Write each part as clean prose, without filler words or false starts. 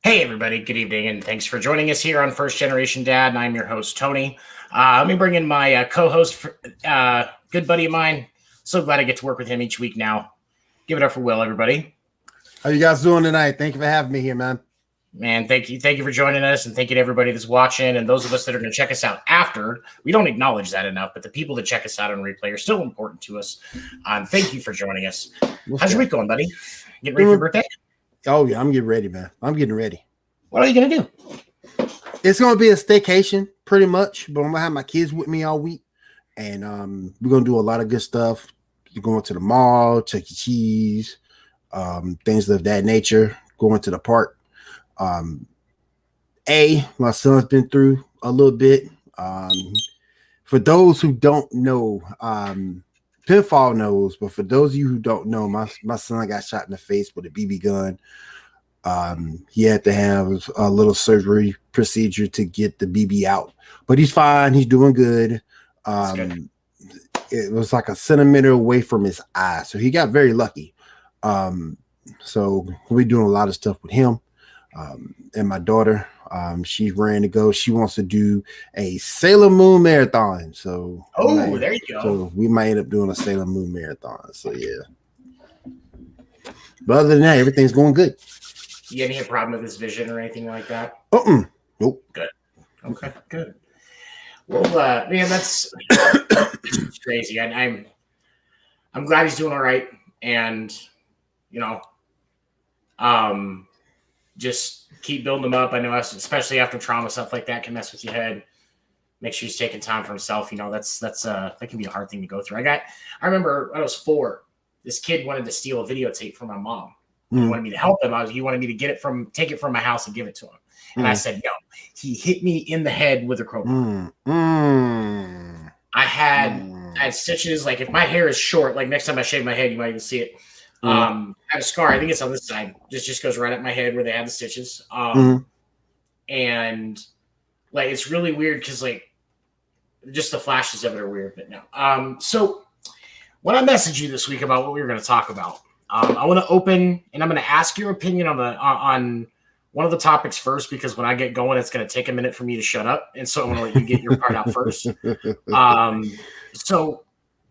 Hey, everybody. Good evening, and thanks for joining us here on First Generation Dad. And I'm your host, Tony. Let me bring in my co-host, good buddy of mine. So glad I get to work with him each week now. Give it up for Will, everybody. How you guys doing tonight? Thank you for having me here, man. Man, thank you for joining us, and thank you to everybody that's watching, and those of us that are going to check us out after. We don't acknowledge that enough, but the people that check us out on replay are still important to us. Thank you for joining us. How's your week going, buddy? Getting ready for your birthday? Oh, yeah, I'm getting ready, man. I'm getting ready. What are you going to do? It's going to be a staycation, pretty much, but I'm going to have my kids with me all week, and we're going to do a lot of good stuff. We're going to the mall, Chuck E. Cheese, things of that nature, going to the park. My son's been through a little bit. For those who don't know, Pinfall knows, but for those of you who don't know, my son got shot in the face with a BB gun. He had to have a little surgery procedure to get the BB out, but he's fine. He's doing good. Good. It was like a centimeter away from his eye, so he got very lucky. So we're doing a lot of stuff with him. And my daughter, she's ready to go. She wants to do a Sailor Moon marathon. So there you go. So we might end up doing a Sailor Moon marathon. So yeah. But other than that, everything's going good. You have any problem with his vision or anything like that? Nope. Good. Okay, good. Well, man, that's crazy. I'm glad he's doing all right, and just keep building him up. I know, especially after trauma, stuff like that can mess with your head. Make sure he's taking time for himself. That can be a hard thing to go through. I remember when I was 4, this kid wanted to steal a videotape from my mom. He wanted me to help him. He wanted me to take it from my house and give it to him. And I said, no. He hit me in the head with a crowbar. I had stitches. Like if my hair is short, like next time I shave my head, you might even see it. I have a scar. I think it's on this side. Just goes right up my head where they had the stitches. And like it's really weird because like just the flashes of it are weird. But no. So when I messaged you this week about what we were going to talk about, I want to open and I'm going to ask your opinion on one of the topics first, because when I get going, it's going to take a minute for me to shut up, and so I want to let you get your part out first. So.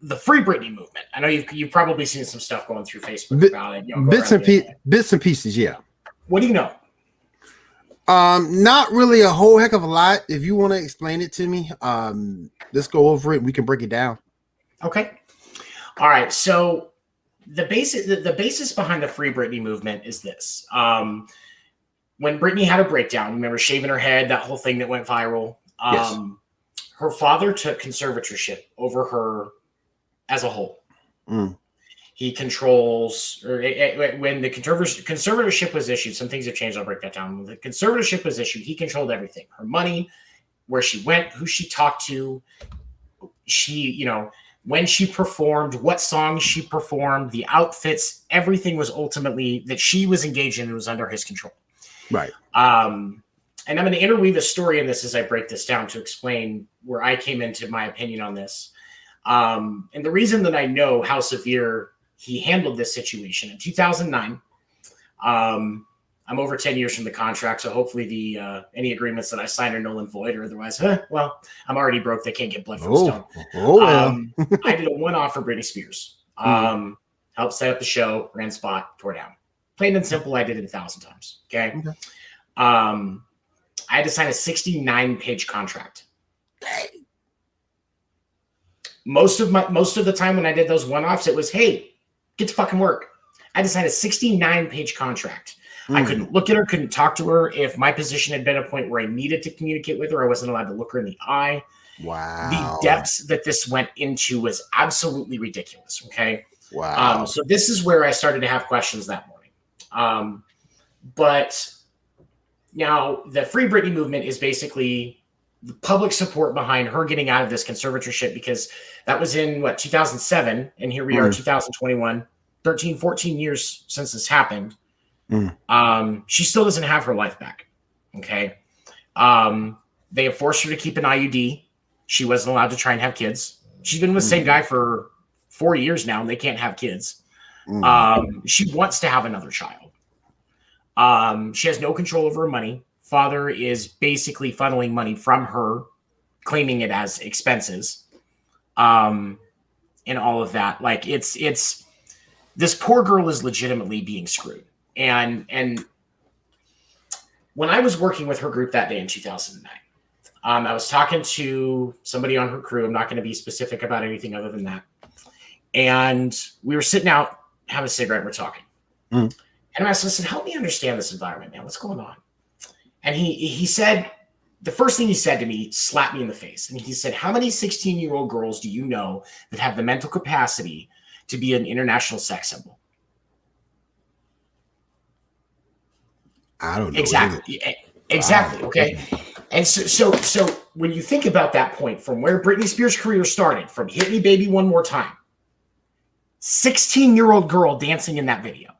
The Free Britney movement. I know you've probably seen some stuff going through Facebook about it. Bits and pieces, yeah. What do you know? Not really a whole heck of a lot. If you want to explain it to me, let's go over it. We can break it down. Okay. All right. So the basis behind the Free Britney movement is this. When Britney had a breakdown, remember shaving her head, that whole thing that went viral. Yes. Her father took conservatorship over her as a whole. He controls, when the conservatorship was issued, some things have changed. I'll break that down. When the conservatorship was issued, he controlled everything: her money, where she went, who she talked to, when she performed, what songs she performed, the outfits, everything was ultimately that she was engaged in and was under his control. Right. And I'm going to interweave a story in this as I break this down to explain where I came into my opinion on this. And the reason that I know how severe he handled this situation in 2009, I'm over 10 years from the contract. So hopefully any agreements that I signed are null and void, or otherwise, I'm already broke. They can't get blood from stone. I did a one-off for Britney Spears. Helped set up the show, ran spot, tore down. Plain and simple. I did it 1,000 times. Okay. I had to sign a 69-page contract. Most of the time when I did those one-offs, it was, hey, get to fucking work. I had to sign a 69-page contract. I couldn't look at her, couldn't talk to her. If my position had been a point where I needed to communicate with her, I wasn't allowed to look her in the eye. Wow. The depths that this went into was absolutely ridiculous. Okay. Wow. So this is where I started to have questions that morning. But now the Free Britney movement is basically the public support behind her getting out of this conservatorship, because that was in 2007. And here we are, 2021, 13, 14 years since this happened. She still doesn't have her life back. Okay. They have forced her to keep an IUD. She wasn't allowed to try and have kids. She's been with the same guy for 4 years now, and they can't have kids. She wants to have another child. She has no control over her money. Father is basically funneling money from her, claiming it as expenses, and all of that. Like it's this poor girl is legitimately being screwed. And when I was working with her group that day in 2009, I was talking to somebody on her crew. I'm not going to be specific about anything other than that. And we were sitting out, having a cigarette, we're talking. And I said, help me understand this environment, man. What's going on? And he said, the first thing he said to me slapped me in the face. And he said, how many 16-year-old girls do you know that have the mental capacity to be an international sex symbol? I don't know. Exactly. Exactly. Okay. And so when you think about that point from where Britney Spears' career started, from Hit Me Baby One More Time, 16-year-old girl dancing in that video.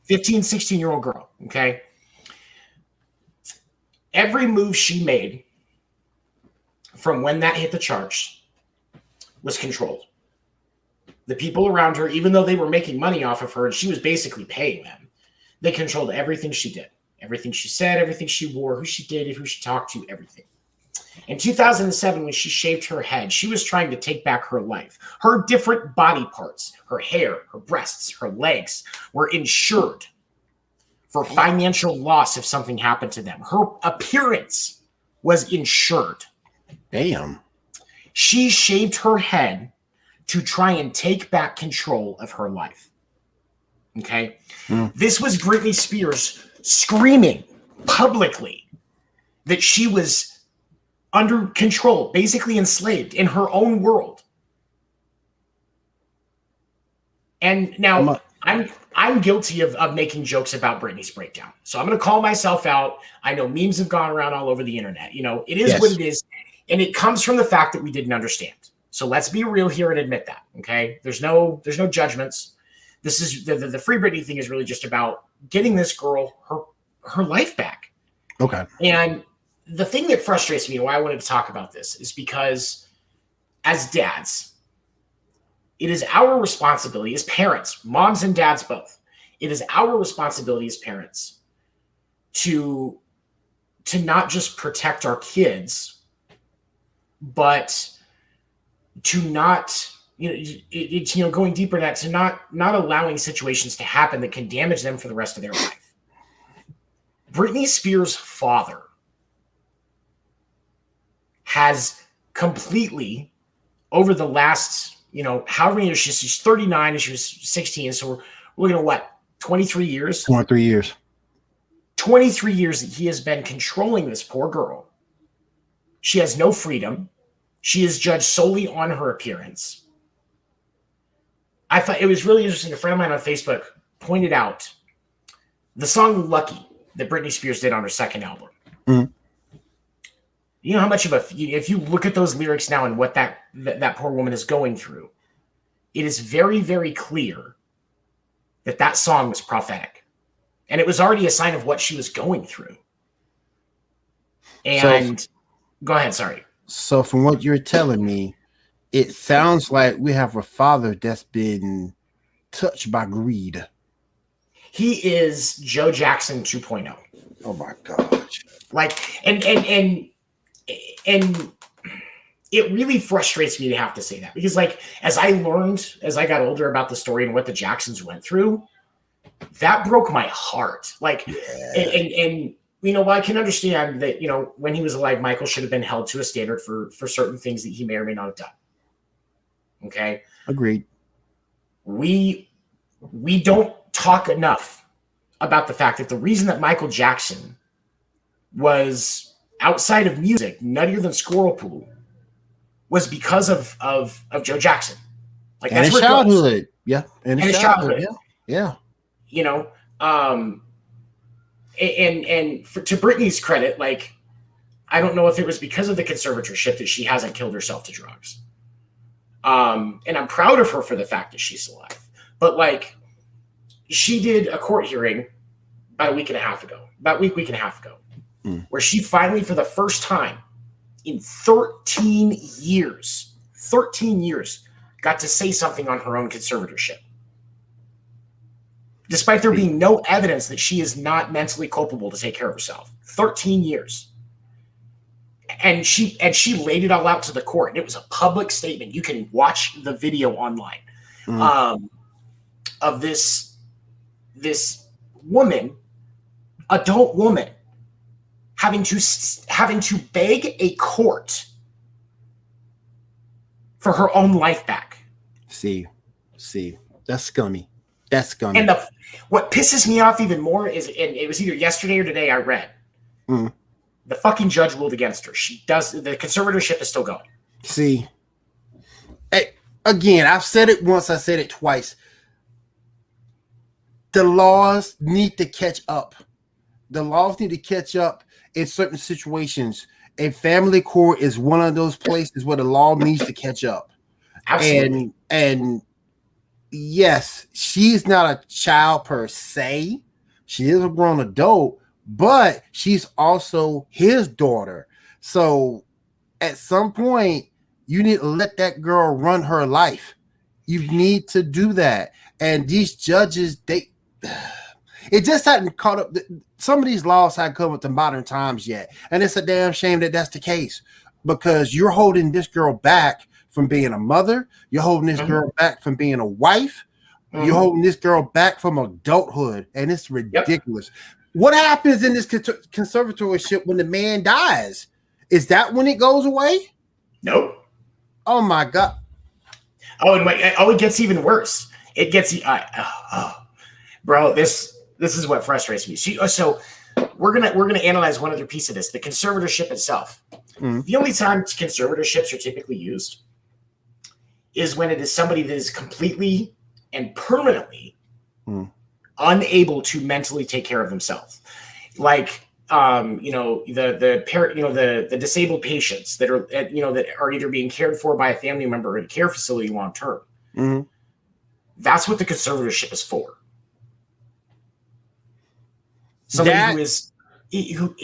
15, 16-year-old girl. Okay. Every move she made from when that hit the charts was controlled. The people around her, even though they were making money off of her and she was basically paying them, they controlled everything she did, everything she said, everything she wore, who she dated, who she talked to, everything. In 2007, when she shaved her head, she was trying to take back her life. Her different body parts, her hair, her breasts, her legs were insured for financial loss if something happened to them. Her appearance was insured. Damn. She shaved her head to try and take back control of her life. Okay? This was Britney Spears screaming publicly that she was under control, basically enslaved in her own world. And now I'm guilty of making jokes about Britney's breakdown. So I'm going to call myself out. I know memes have gone around all over the internet. You know, it is what it is. And it comes from the fact that we didn't understand. So let's be real here and admit that. Okay. There's no judgments. This is the Free Britney thing is really just about getting this girl her life back. Okay. And the thing that frustrates me, why I wanted to talk about this, is because as dads, it is our responsibility as parents, moms and dads both. It is our responsibility as parents to not just protect our kids, but to not, going deeper than that, to not allowing situations to happen that can damage them for the rest of their life. Britney Spears' father has completely, over the last, however many years, she's 39 and she was 16. So we're looking at what, 23 years? 23 years. 23 years that he has been controlling this poor girl. She has no freedom. She is judged solely on her appearance. I thought it was really interesting. A friend of mine on Facebook pointed out the song Lucky that Britney Spears did on her second album. You know how much if you look at those lyrics now and what that poor woman is going through, it is very, very clear that song was prophetic. And it was already a sign of what she was going through. And go ahead, sorry. So from what you're telling me, it sounds like we have a father that's been touched by greed. He is Joe Jackson 2.0. Oh my gosh. Like, and it really frustrates me to have to say that, because like, as I got older about the story and what the Jacksons went through, that broke my heart. Like, and while I can understand that, when he was alive, Michael should have been held to a standard for certain things that he may or may not have done. Okay. Agreed. We don't talk enough about the fact that the reason that Michael Jackson was outside of music nuttier than Squirrel Pool was because of Joe Jackson. Like, and that's his childhood. Yeah. And his childhood. Yeah. And to Britney's credit, like, I don't know if it was because of the conservatorship that she hasn't killed herself to drugs. And I'm proud of her for the fact that she's alive. But like, she did a court hearing about a week and a half ago, where she finally, for the first time in 13 years, got to say something on her own conservatorship. despite there being no evidence that she is not mentally culpable to take care of herself. 13 years. And she laid it all out to the court. And it was a public statement. You can watch the video online of this woman, adult woman, having to beg a court for her own life back. See, that's scummy. That's scummy. And what pisses me off even more is, and it was either yesterday or today I read, the fucking judge ruled against her. The conservatorship is still going. See, hey, again, I've said it once, I said it twice. The laws need to catch up. The laws need to catch up in certain situations. And family court is one of those places where the law needs to catch up. Absolutely. And yes, she's not a child per se. She is a grown adult, but she's also his daughter. So at some point, you need to let that girl run her life. You need to do that. And these judges, it just hadn't caught up. Some of these laws hadn't come up to modern times yet. And it's a damn shame that that's the case, because you're holding this girl back from being a mother. You're holding this girl back from being a wife. You're holding this girl back from adulthood. And it's ridiculous. What happens in this conservatorship when the man dies? Is that when it goes away? Nope. Oh my God. Oh, and it gets even worse. It gets, bro, this is what frustrates me. So we're gonna analyze one other piece of this: the conservatorship itself. The only time conservatorships are typically used is when it is somebody that is completely and permanently unable to mentally take care of themselves, like the disabled patients that are that are either being cared for by a family member in a care facility long term. That's what the conservatorship is for. Somebody who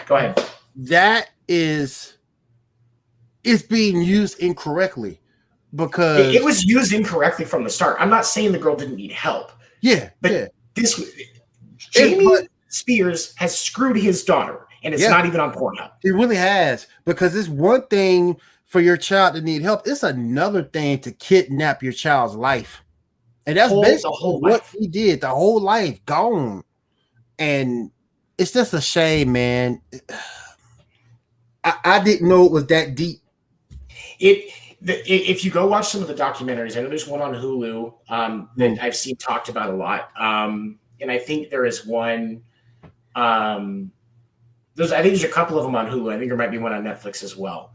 go ahead. That is being used incorrectly, because it was used incorrectly from the start. I'm not saying the girl didn't need help. But Jamie Spears has screwed his daughter, and it's not even on Pornhub. He really has, because it's one thing for your child to need help. It's another thing to kidnap your child's life. And that's basically what he did. The whole life gone. And it's just a shame, man. I didn't know it was that deep. If you go watch some of the documentaries, I know there's one on Hulu that I've seen talked about a lot. And I think there is one. I think there's a couple of them on Hulu. I think there might be one on Netflix as well.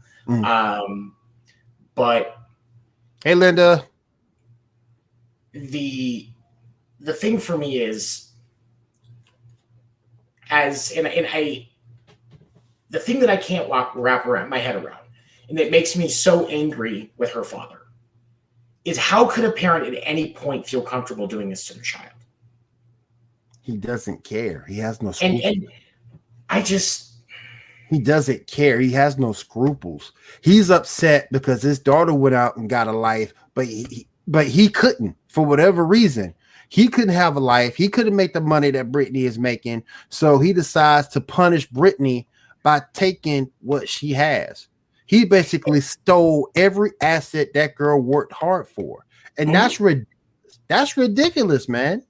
But hey, Linda. The thing for me is, the thing that I can't wrap around my head around, and that makes me so angry with her father, is how could a parent at any point feel comfortable doing this to their child? He doesn't care. He has no scruples. He doesn't care. He has no scruples. He's upset because his daughter went out and got a life, but he couldn't, for whatever reason. He couldn't have a life. He couldn't make the money that Brittany is making. So he decides to punish Brittany by taking what she has. He basically stole every asset that girl worked hard for. And that's ridiculous, man.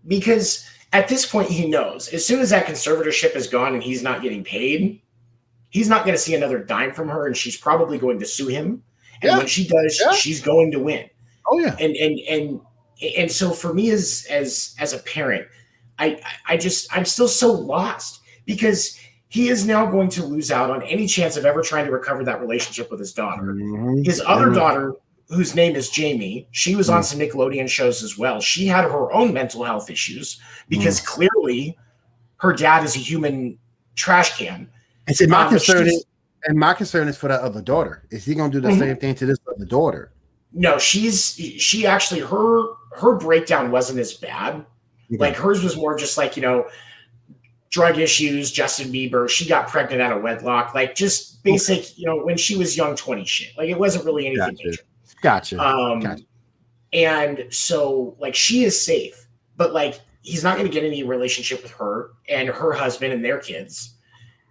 Because at this point he knows as soon as that conservatorship is gone and he's not getting paid, he's not going to see another dime from her, and she's probably going to sue him. And when she does, she's going to win. Oh yeah. And so for me as a parent, I'm still so lost, because he is now going to lose out on any chance of ever trying to recover that relationship with his daughter. His other daughter, whose name is Jamie, she was on some Nickelodeon shows as well. She had her own mental health issues because clearly her dad is a human trash can. And see, my concern is for that other daughter. Is he going to do the same thing to this other daughter? No, she actually, her breakdown wasn't as bad. Like hers was more just like, drug issues, Justin Bieber. She got pregnant out of wedlock, like just basic, when she was young, 20 shit. Like it wasn't really anything major. Gotcha. And so like she is safe, but like he's not going to get any relationship with her and her husband and their kids.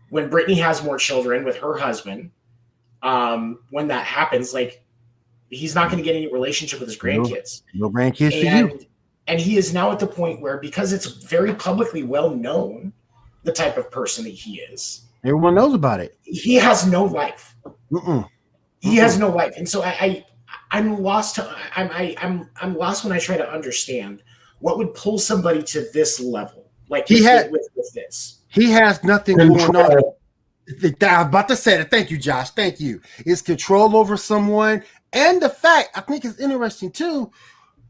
When Brittany has more children with her husband, when that happens, like he's not going to get any relationship with his grandkids. No grandkids for and you. and he is now at the point where, because it's very publicly well known the type of person that he is, Everyone knows about it. he has no life. Mm-mm. He has no life. And so I'm lost. I'm lost when I try to understand what would pull somebody to this level, like with this. He has nothing going on. I was about to say that. Thank you, Josh. Thank you. It's control over someone, and the fact, I think it's interesting too,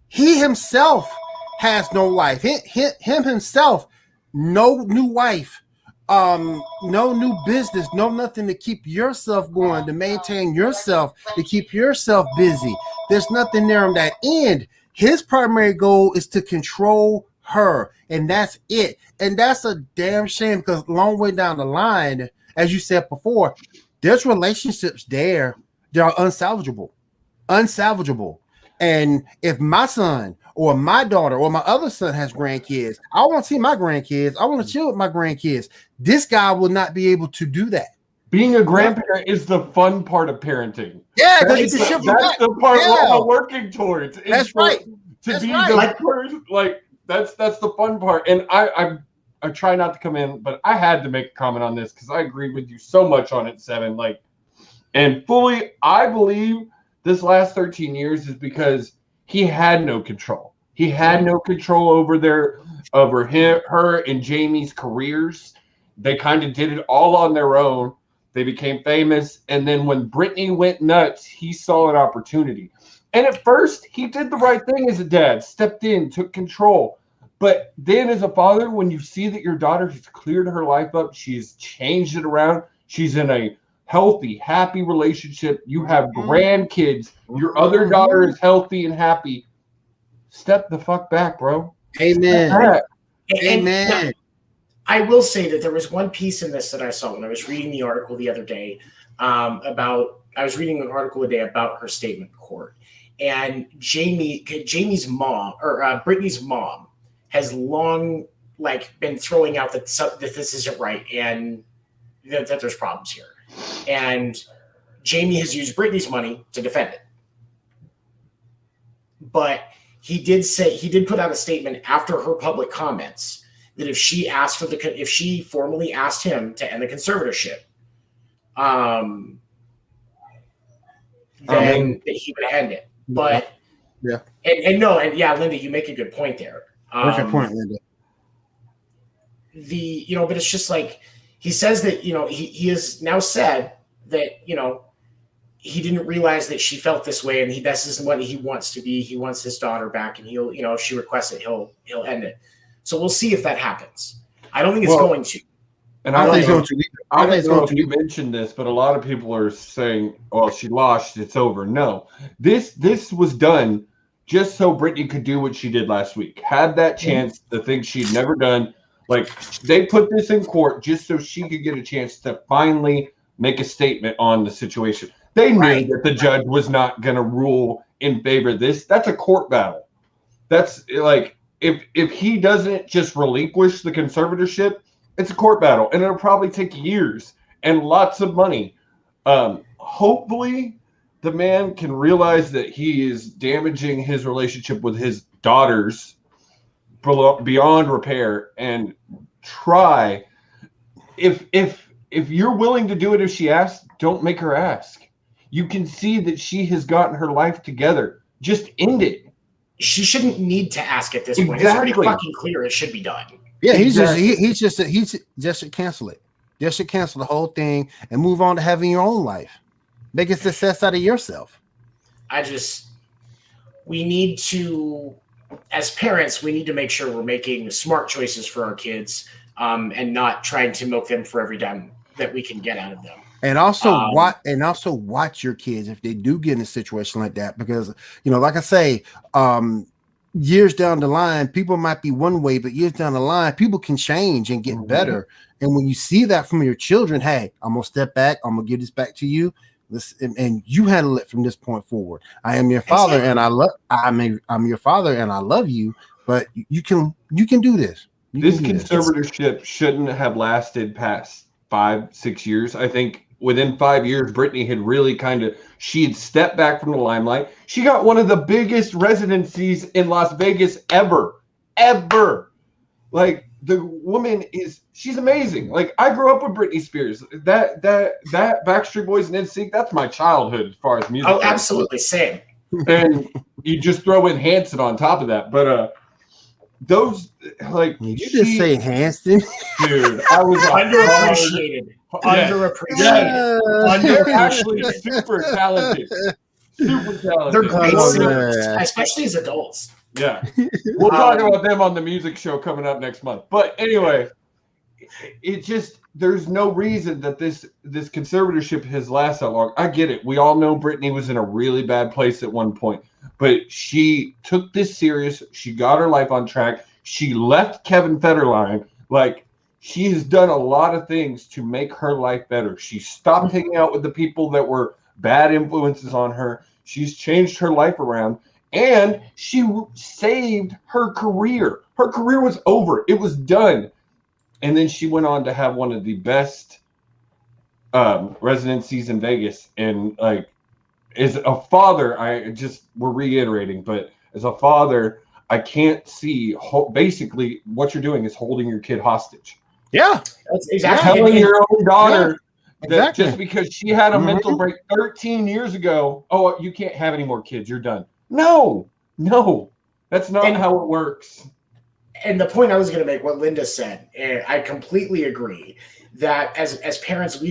he himself has no life. Him himself, no new wife, no new business, no nothing to keep yourself going, to maintain yourself, to keep yourself busy. There's nothing there on that end. His primary goal is to control her, and that's it. And that's a damn shame, because a long way down the line, as you said before, there's relationships there that are unsalvageable. And if my son or my daughter or my other son has grandkids, I want to see my grandkids. I want to chill with my grandkids. This guy will not be able to do that. Being a grandparent is the fun part of parenting. Yeah, that's the part we're all working towards. That's right. To be the person, like that's the fun part. And I try not to come in, but I had to make a comment on this because I agree with you so much on it, Seven. Like, and fully, I believe this last 13 years is because he had no control. He had no control over her and Jamie's careers. They kind of did it all on their own. They became famous. And then when Brittany went nuts, he saw an opportunity. And at first, he did the right thing as a dad, stepped in, took control. But then as a father, when you see that your daughter has cleared her life up, she's changed it around, she's in a healthy, happy relationship, you have grandkids, your other daughter is healthy and happy, step the fuck back, bro. Amen. Amen. I will say that there was one piece in this that I saw when I was reading the article the other day about her statement in court. And Jamie's mom, or Brittany's mom, has long been throwing out that this isn't right and that there's problems here. And Jamie has used Brittany's money to defend it. But he did put out a statement after her public comments that if she formally asked him to end the conservatorship, then that he would end it. But yeah, Linda, you make a good point there. Perfect point, Linda. But it's just like he says that he has now said that he didn't realize that she felt this way, and this isn't what he wants to be. He wants his daughter back, and he'll if she requests it, he'll end it. So we'll see if that happens. I don't think it's going to. And I don't know if you mentioned this, but a lot of people are saying, "Well, she lost. It's over." No, this was done just so Brittany could do what she did last week. Had that chance, the thing she'd never done. Like, they put this in court just so she could get a chance to finally make a statement on the situation. They knew that the judge was not going to rule in favor of this. That's a court battle. That's like, if he doesn't just relinquish the conservatorship, it's a court battle, and it'll probably take years and lots of money. Hopefully, the man can realize that he is damaging his relationship with his daughters beyond repair, and try. If you're willing to do it, if she asks, don't make her ask. You can see that she has gotten her life together. Just end it. She shouldn't need to ask at this point. It's pretty fucking clear it should be done. Yeah, he just should cancel it. Just should cancel the whole thing and move on to having your own life. Make a success out of yourself. We need to, as parents, we need to make sure we're making smart choices for our kids, and not trying to milk them for every dime that we can get out of them. And also watch your kids if they do get in a situation like that, because like I say, years down the line, people might be one way, but years down the line, people can change and get better. And when you see that from your children, hey, I'm gonna step back, I'm gonna give this back to you. Listen, and you handle it from this point forward. I am your father, and I'm your father, and I love you. But you can do this. This conservatorship shouldn't have lasted past 5-6 years. I think within 5 years, Brittany had really she had stepped back from the limelight. She got one of the biggest residencies in Las Vegas ever. Like, the woman she's amazing. Like, I grew up with Britney Spears. That Backstreet Boys and NSYNC, that's my childhood as far as music. Oh, absolutely, same. And you just throw in Hanson on top of that. But those, like, you just say Hanson, dude. I was underappreciated. They're actually super talented. They're great singers, especially as adults. Yeah, we'll talk about them on the music show coming up next month. But anyway, there's no reason that this conservatorship has lasted that long. I get it. We all know Brittany was in a really bad place at one point, but she took this serious. She got her life on track. She left Kevin Federline. Like, she has done a lot of things to make her life better. She stopped hanging out with the people that were bad influences on her. She's changed her life around. And she saved her career. Her career was over. It was done. And then she went on to have one of the best residencies in Vegas. And, like, as a father, we're reiterating, but as a father, I can't see, basically what you're doing is holding your kid hostage. Yeah, that's exactly. Telling your own daughter that exactly. just because she had a mental break 13 years ago, oh, you can't have any more kids. You're done. No, that's not how it works. And the point I was going to make, what Linda said, and I completely agree, that as parents,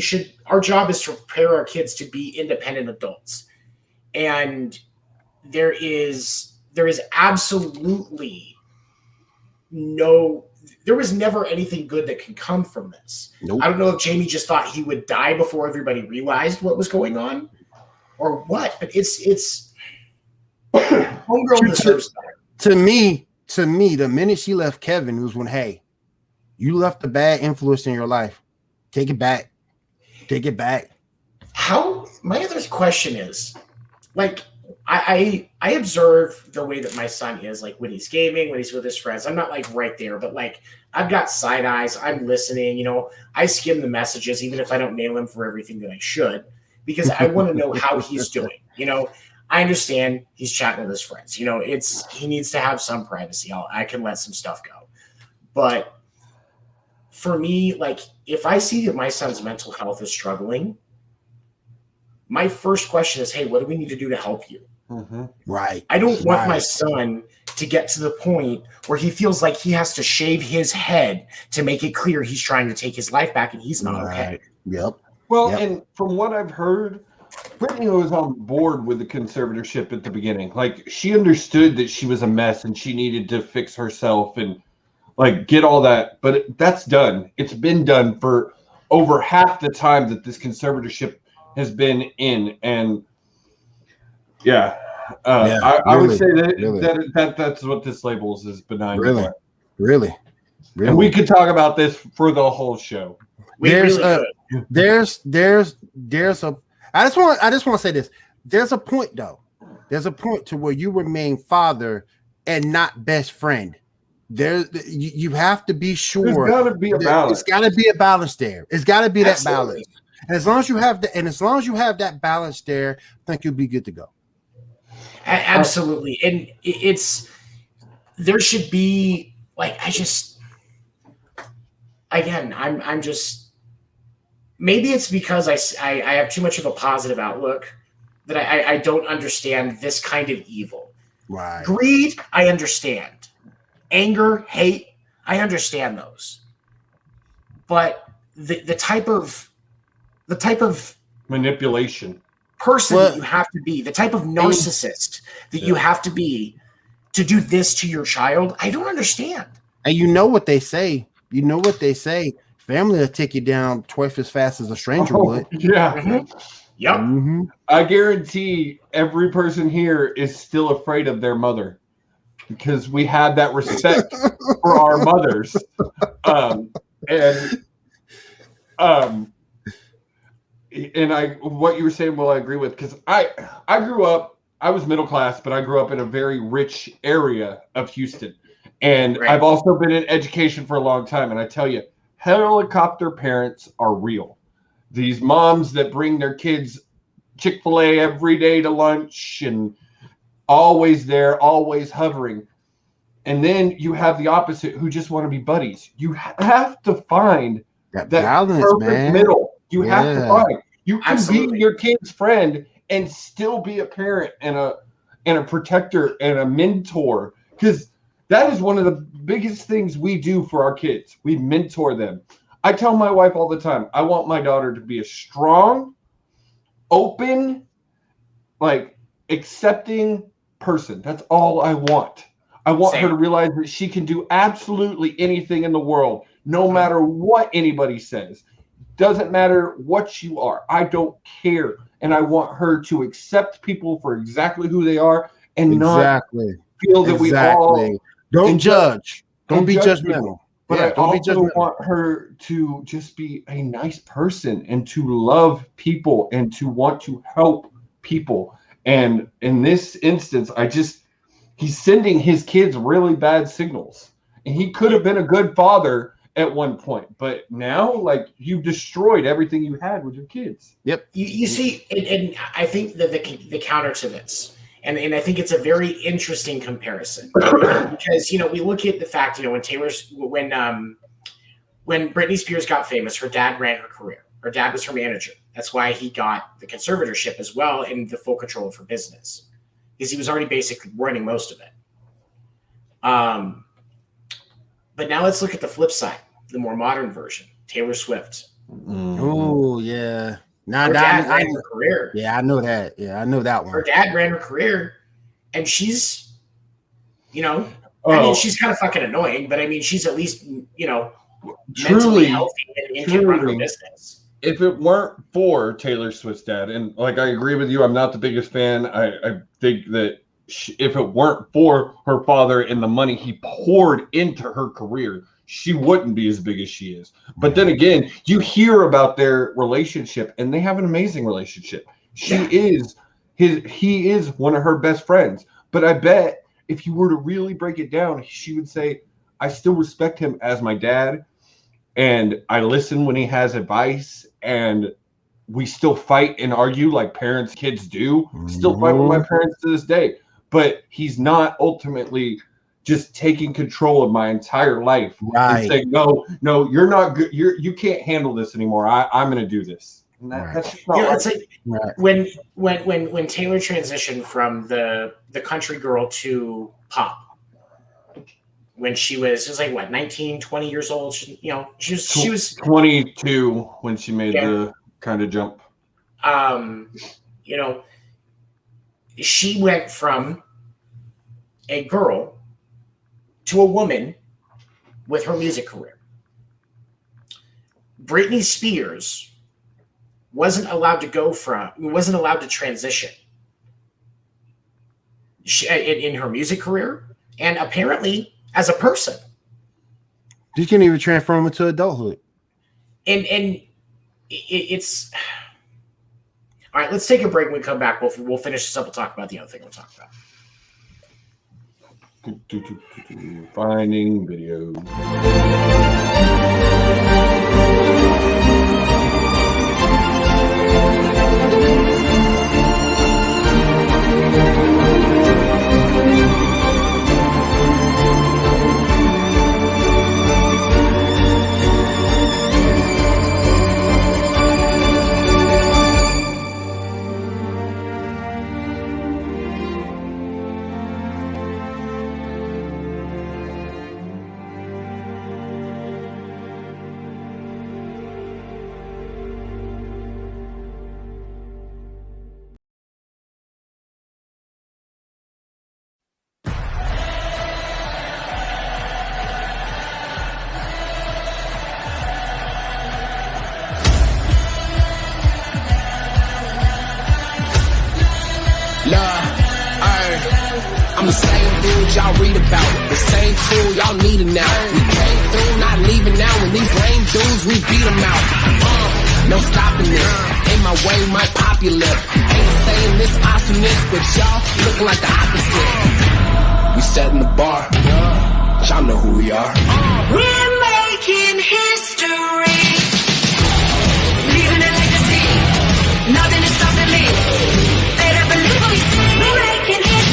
our job is to prepare our kids to be independent adults. And there is absolutely there was never anything good that can come from this. Nope. I don't know if Jamie just thought he would die before everybody realized what was going on or what, but it's homegrown deserves better. To me, the minute she left Kevin was when, hey, you left a bad influence in your life. Take it back. My other question is, like, I observe the way that my son is, like, when he's gaming, when he's with his friends. I'm not, like, right there, but, like, I've got side eyes. I'm listening. I skim the messages, even if I don't nail him for everything that I should, because I want to know how he's doing. I understand he's chatting with his friends. He needs to have some privacy. I can let some stuff go. But for me, like, if I see that my son's mental health is struggling, my first question is, hey, what do we need to do to help you? Mm-hmm. Right. I don't want my son to get to the point where he feels like he has to shave his head to make it clear he's trying to take his life back and he's not okay. Yep. Well, and from what I've heard, Brittany was on board with the conservatorship at the beginning. Like, she understood that she was a mess and she needed to fix herself and, like, get all that. But that's done. It's been done for over half the time that this conservatorship has been in. And I would say that that's what this labels as benign. Really. And we could talk about this for the whole show. There's a I just want to say this. There's a point, though. There's a point to where you remain father and not best friend. You have to be sure. There's got to be a balance. It's got to be a balance there. It's got to be that balance. And as long as you have that balance there, I think you'll be good to go. Absolutely. And there should be, like, I'm just, maybe it's because I have too much of a positive outlook that I don't understand this kind of evil. Right. Greed, I understand. Anger, hate, I understand those. But the type of manipulation person that you have to be, the type of narcissist that you have to be to do this to your child, I don't understand. And you know what they say. Family will take you down twice as fast as a stranger would. Yeah. Mm-hmm. Yep. Mm-hmm. I guarantee every person here is still afraid of their mother because we had that respect for our mothers. what you were saying, well, I agree with, because I grew up, I was middle class, but I grew up in a very rich area of Houston. And Right. I've also been in education for a long time. And I tell you, helicopter parents are real. These moms that bring their kids Chick-fil-A every day to lunch and always there, always hovering. And then you have the opposite who just want to be buddies. You have to find That that balance, perfect man. middle. You have to Yeah. find. You can Absolutely. be your kid's friend and still be a parent and a protector and a mentor, because that is one of the biggest things we do for our kids. We mentor them. I tell my wife all the time, I want my daughter to be a strong, open, like accepting person. That's all I want. I want Same. her to realize that she can do absolutely anything in the world, no matter what anybody says. Doesn't matter what you are. I don't care. And I want her to accept people for exactly who they are and not feel that we all don't judge. Don't be judge judgmental. people. But I also want her to just be a nice person and to love people and to want to help people. And in this instance, he's sending his kids really bad signals. And he could have been a good father at one point, but now, like, you've destroyed everything you had with your kids. Yep. You see, and I think that the counter to this, and I think it's a very interesting comparison, because we look at the fact, when when Britney Spears got famous, her dad ran her career. Her dad was her manager. That's why he got the conservatorship as well and the full control of her business, because he was already basically running most of it. But now let's look at the flip side, the more modern version, Taylor Swift. Oh, yeah. Her dad ran her career. Yeah, I know that. Yeah, I know that one. Her dad ran her career, and she's, I mean, she's kind of fucking annoying, but I mean, she's at least, mentally healthy and can run her business. If it weren't for Taylor Swift's dad, and like, I agree with you, I'm not the biggest fan. I think that if it weren't for her father and the money he poured into her career, she wouldn't be as big as she is. But then again, you hear about their relationship, and they have an amazing relationship. He is one of her best friends. But I bet if you were to really break it down, she would say, I still respect him as my dad, and I listen when he has advice, and we still fight and argue like kids do. Still fight with my parents to this day. But he's not ultimately just taking control of my entire life and saying, no, you're not good. You can't handle this anymore. I'm going to do this. And that's just not it's like when Taylor transitioned from the country girl to pop, when she was like, what, 19, 20 years old? She was 22 when she made the kind of jump. She went from a girl to a woman with her music career. Britney Spears wasn't allowed to transition in her music career, and apparently as a person. You can't even transform into adulthood. And it's all right. Let's take a break. When we come back, we'll finish this up. We'll talk about the other thing we'll talk about. Finding video. I'm the same dude y'all read about, the same tool y'all need it now. We came through, not leaving now. When these lame dudes, we beat them out. no stopping this. In my way, might pop your lip. Ain't saying this awesomeness, but y'all look like the opposite. We setting the bar, y'all know who we are. We're making history, leaving a legacy. Nothing is stopping me. Better believe what we say. We're making history.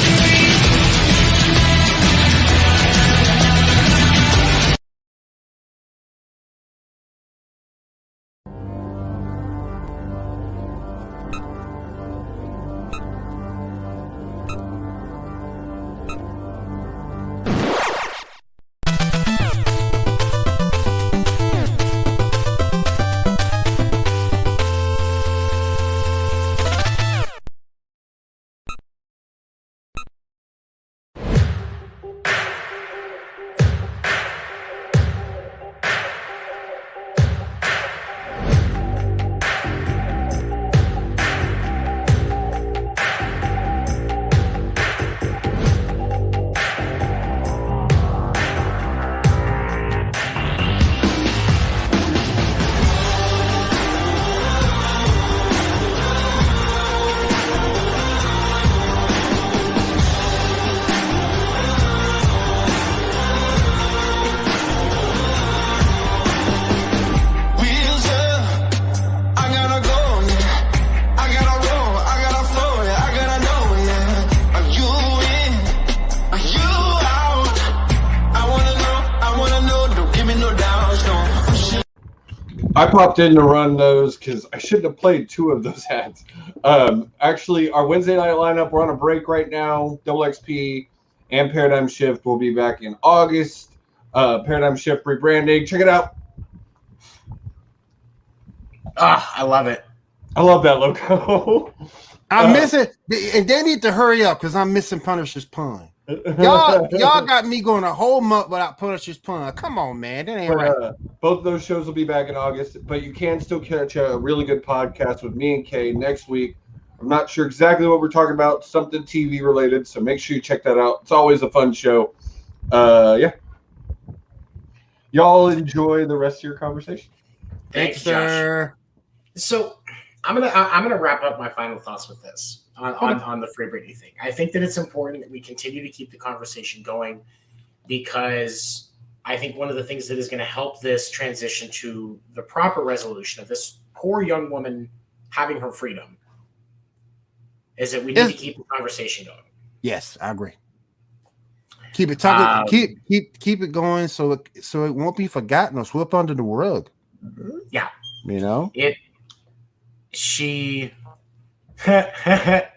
I popped in to run those because I shouldn't have played 2 of those ads. Actually, our Wednesday night lineup, we're on a break right now. Double XP and Paradigm Shift will be back in August. Paradigm Shift rebranding. Check it out. I love it. I love that logo. I miss it, and they need to hurry up because I'm missing Punisher's pun. Y'all got me going a whole month without Punisher's pun. Come on, man, that ain't right. Both of those shows will be back in August, but you can still catch a really good podcast with me and Kay next week. I'm not sure exactly what we're talking about, something TV related, so make sure you check that out. It's always a fun show. Yeah. Y'all enjoy the rest of your conversation. Thanks, sir. Josh. So I'm gonna wrap up my final thoughts with this on the Free Britney thing. I think that it's important that we continue to keep the conversation going because I think one of the things that is going to help this transition to the proper resolution of this poor young woman having her freedom is that we need to keep the conversation going. Yes, I agree. Keep it talking. Keep it going so it won't be forgotten or swept under the rug. Yeah, you know she. I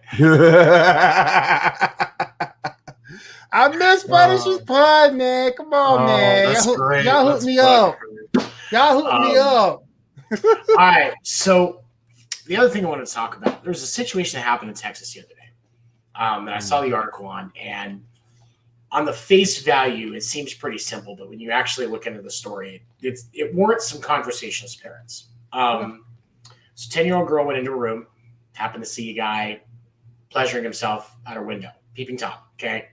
miss Punisher's pun, man. Come on, man. Y'all hook me up. Y'all hook me up. All right. So the other thing I wanted to talk about, there was a situation that happened in Texas the other day that I saw the article on, and on the face value, it seems pretty simple, but when you actually look into the story, it warrants some conversation as parents. So 10-year-old girl went into a room, happened to see a guy pleasuring himself out her window, peeping Tom. Okay.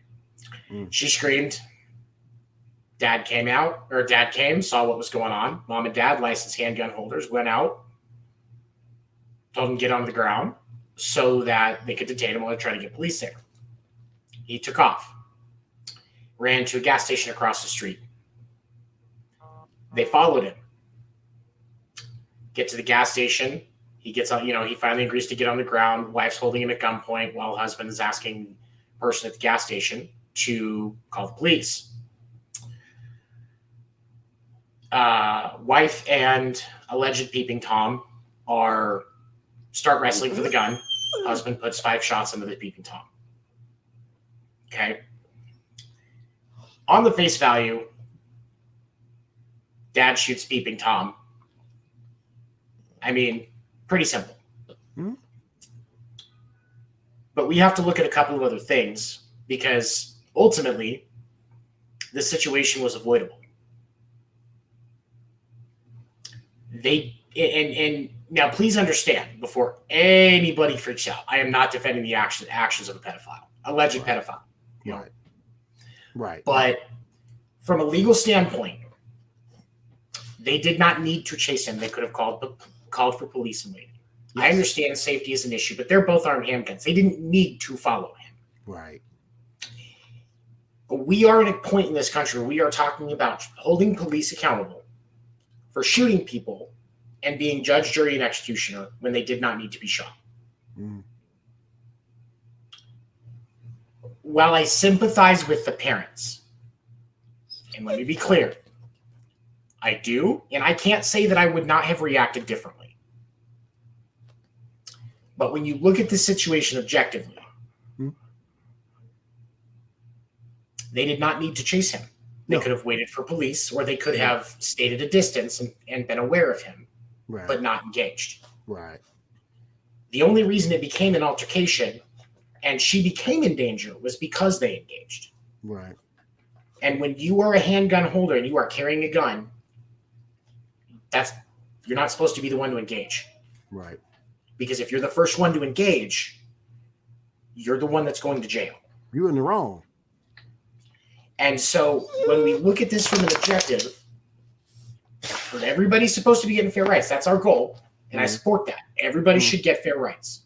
She screamed. Dad came, saw what was going on. Mom and dad, licensed handgun holders, went out, told him to get on the ground so that they could detain him while they tried to get police there. He took off, ran to a gas station across the street. They followed him. Get to the gas station. He gets on, he finally agrees to get on the ground. Wife's holding him at gunpoint while husband is asking the person at the gas station to call the police. Wife and alleged peeping Tom start wrestling for the gun. Husband puts 5 shots into the peeping Tom. Okay. On the face value, dad shoots peeping Tom. I mean, pretty simple. But we have to look at a couple of other things because ultimately this situation was avoidable. And now please understand before anybody freaks out, I am not defending the actions of a pedophile, alleged pedophile. Right. But from a legal standpoint, they did not need to chase him. They could have called called for police and waited. Yes. I understand safety is an issue, but they're both armed handguns. They didn't need to follow him. Right. We are at a point in this country where we are talking about holding police accountable for shooting people and being judge, jury, and executioner when they did not need to be shot. Mm. While I sympathize with the parents, and let me be clear, I do, and I can't say that I would not have reacted differently. But when you look at the situation objectively, they did not need to chase him. They could have waited for police, or they could have stayed at a distance and been aware of him, Right. but not engaged. Right. The only reason it became an altercation and she became in danger was because they engaged. Right. And when you are a handgun holder and you are carrying a gun, you're not supposed to be the one to engage. Right. Because if you're the first one to engage, you're the one that's going to jail. You're in the wrong. And so when we look at this from an objective, everybody's supposed to be getting fair rights. That's our goal. And I support that. Everybody should get fair rights.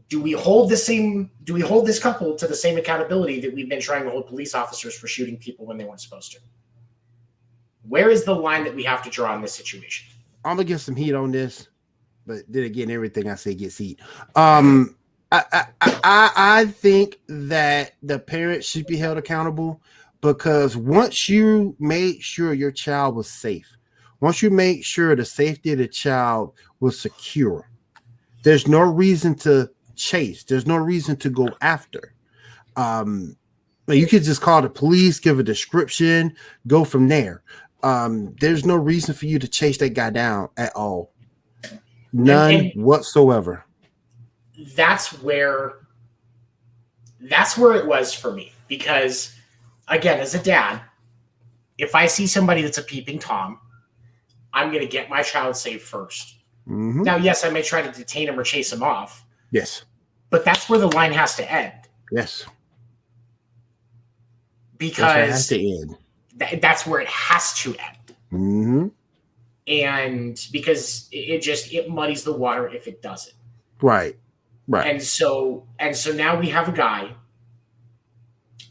Do we hold this couple to the same accountability that we've been trying to hold police officers for shooting people when they weren't supposed to? Where is the line that we have to draw in this situation? I'm gonna get some heat on this, but then again, everything I say gets heat. I think that the parents should be held accountable, because once you made sure your child was safe, once you make sure the safety of the child was secure, there's no reason to chase. There's no reason to go after. You could just call the police, give a description, go from there. There's no reason for you to chase that guy down at all. None whatsoever. That's where it was for me, because again, as a dad, if I see somebody that's a peeping Tom, I'm going to get my child safe first. Now, yes, I may try to detain him or chase him off. Yes. But that's where the line has to end. Yes. Because that's where it has to end. And because it muddies the water if it doesn't. Right. Right. And so now we have a guy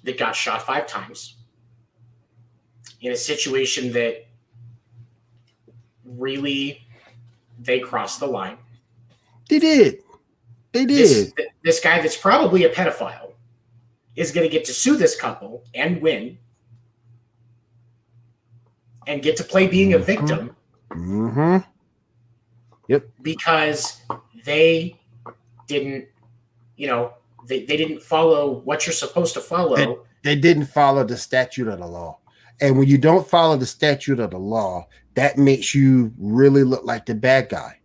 that got shot 5 times in a situation that really they crossed the line. They did. This guy that's probably a pedophile is going to get to sue this couple and win and get to play being a victim. Yep. Because they didn't, they didn't follow what you're supposed to follow. They didn't follow the statute of the law. And when you don't follow the statute of the law, that makes you really look like the bad guy.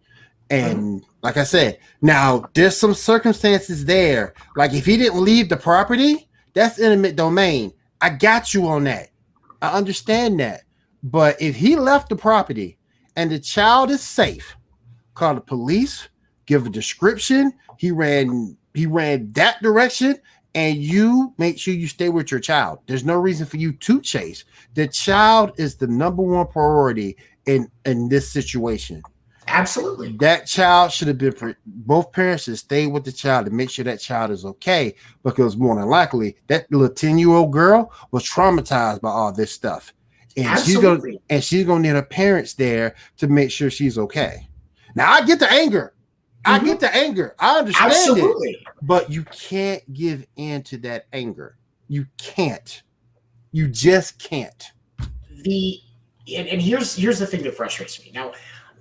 And like I said, now there's some circumstances there. Like if he didn't leave the property, that's intimate domain. I got you on that. I understand that. But if he left the property and the child is safe, call the police, give a description. He ran that direction, and you make sure you stay with your child. There's no reason for you to chase. The child is the number one priority in this situation. Absolutely. That child should have been, both parents should stay with the child and make sure that child is okay, because more than likely that little 10-year-old girl was traumatized by all this stuff. And Absolutely. she's gonna need her parents there to make sure she's okay. Now I get the anger. I get the anger. I understand Absolutely. it. But you can't give in to that anger. You can't. You just can't. And here's the thing that frustrates me. Now,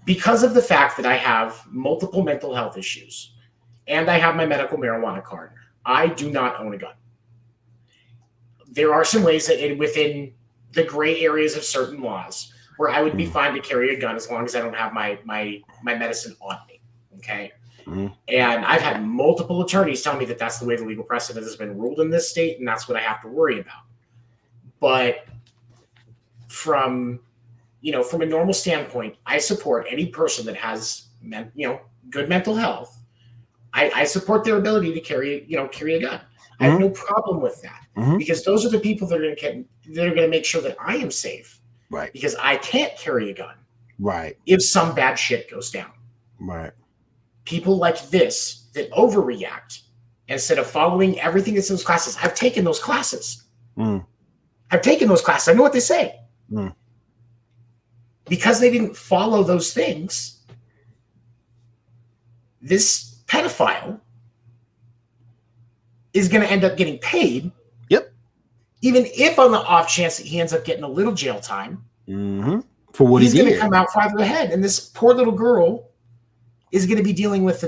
because of the fact that I have multiple mental health issues and I have my medical marijuana card, I do not own a gun. There are some ways that within the gray areas of certain laws where I would be fine to carry a gun as long as I don't have my medicine on me. Okay. And I've had multiple attorneys tell me that that's the way the legal precedent has been ruled in this state, and that's what I have to worry about. But from a normal standpoint, I support any person that has good mental health. I support their ability to carry a gun. I have no problem with that, because those are the people that are going to make sure that I am safe. Right. Because I can't carry a gun. Right. if some bad shit goes down. Right. People like this that overreact instead of following everything that's in those classes. I've taken those classes. I've taken those classes. I know what they say. Because they didn't follow those things, this pedophile is going to end up getting paid. Yep. Even if on the off chance that he ends up getting a little jail time, for what he's he going did. to come out farther ahead. And this poor little girl is going to be dealing with,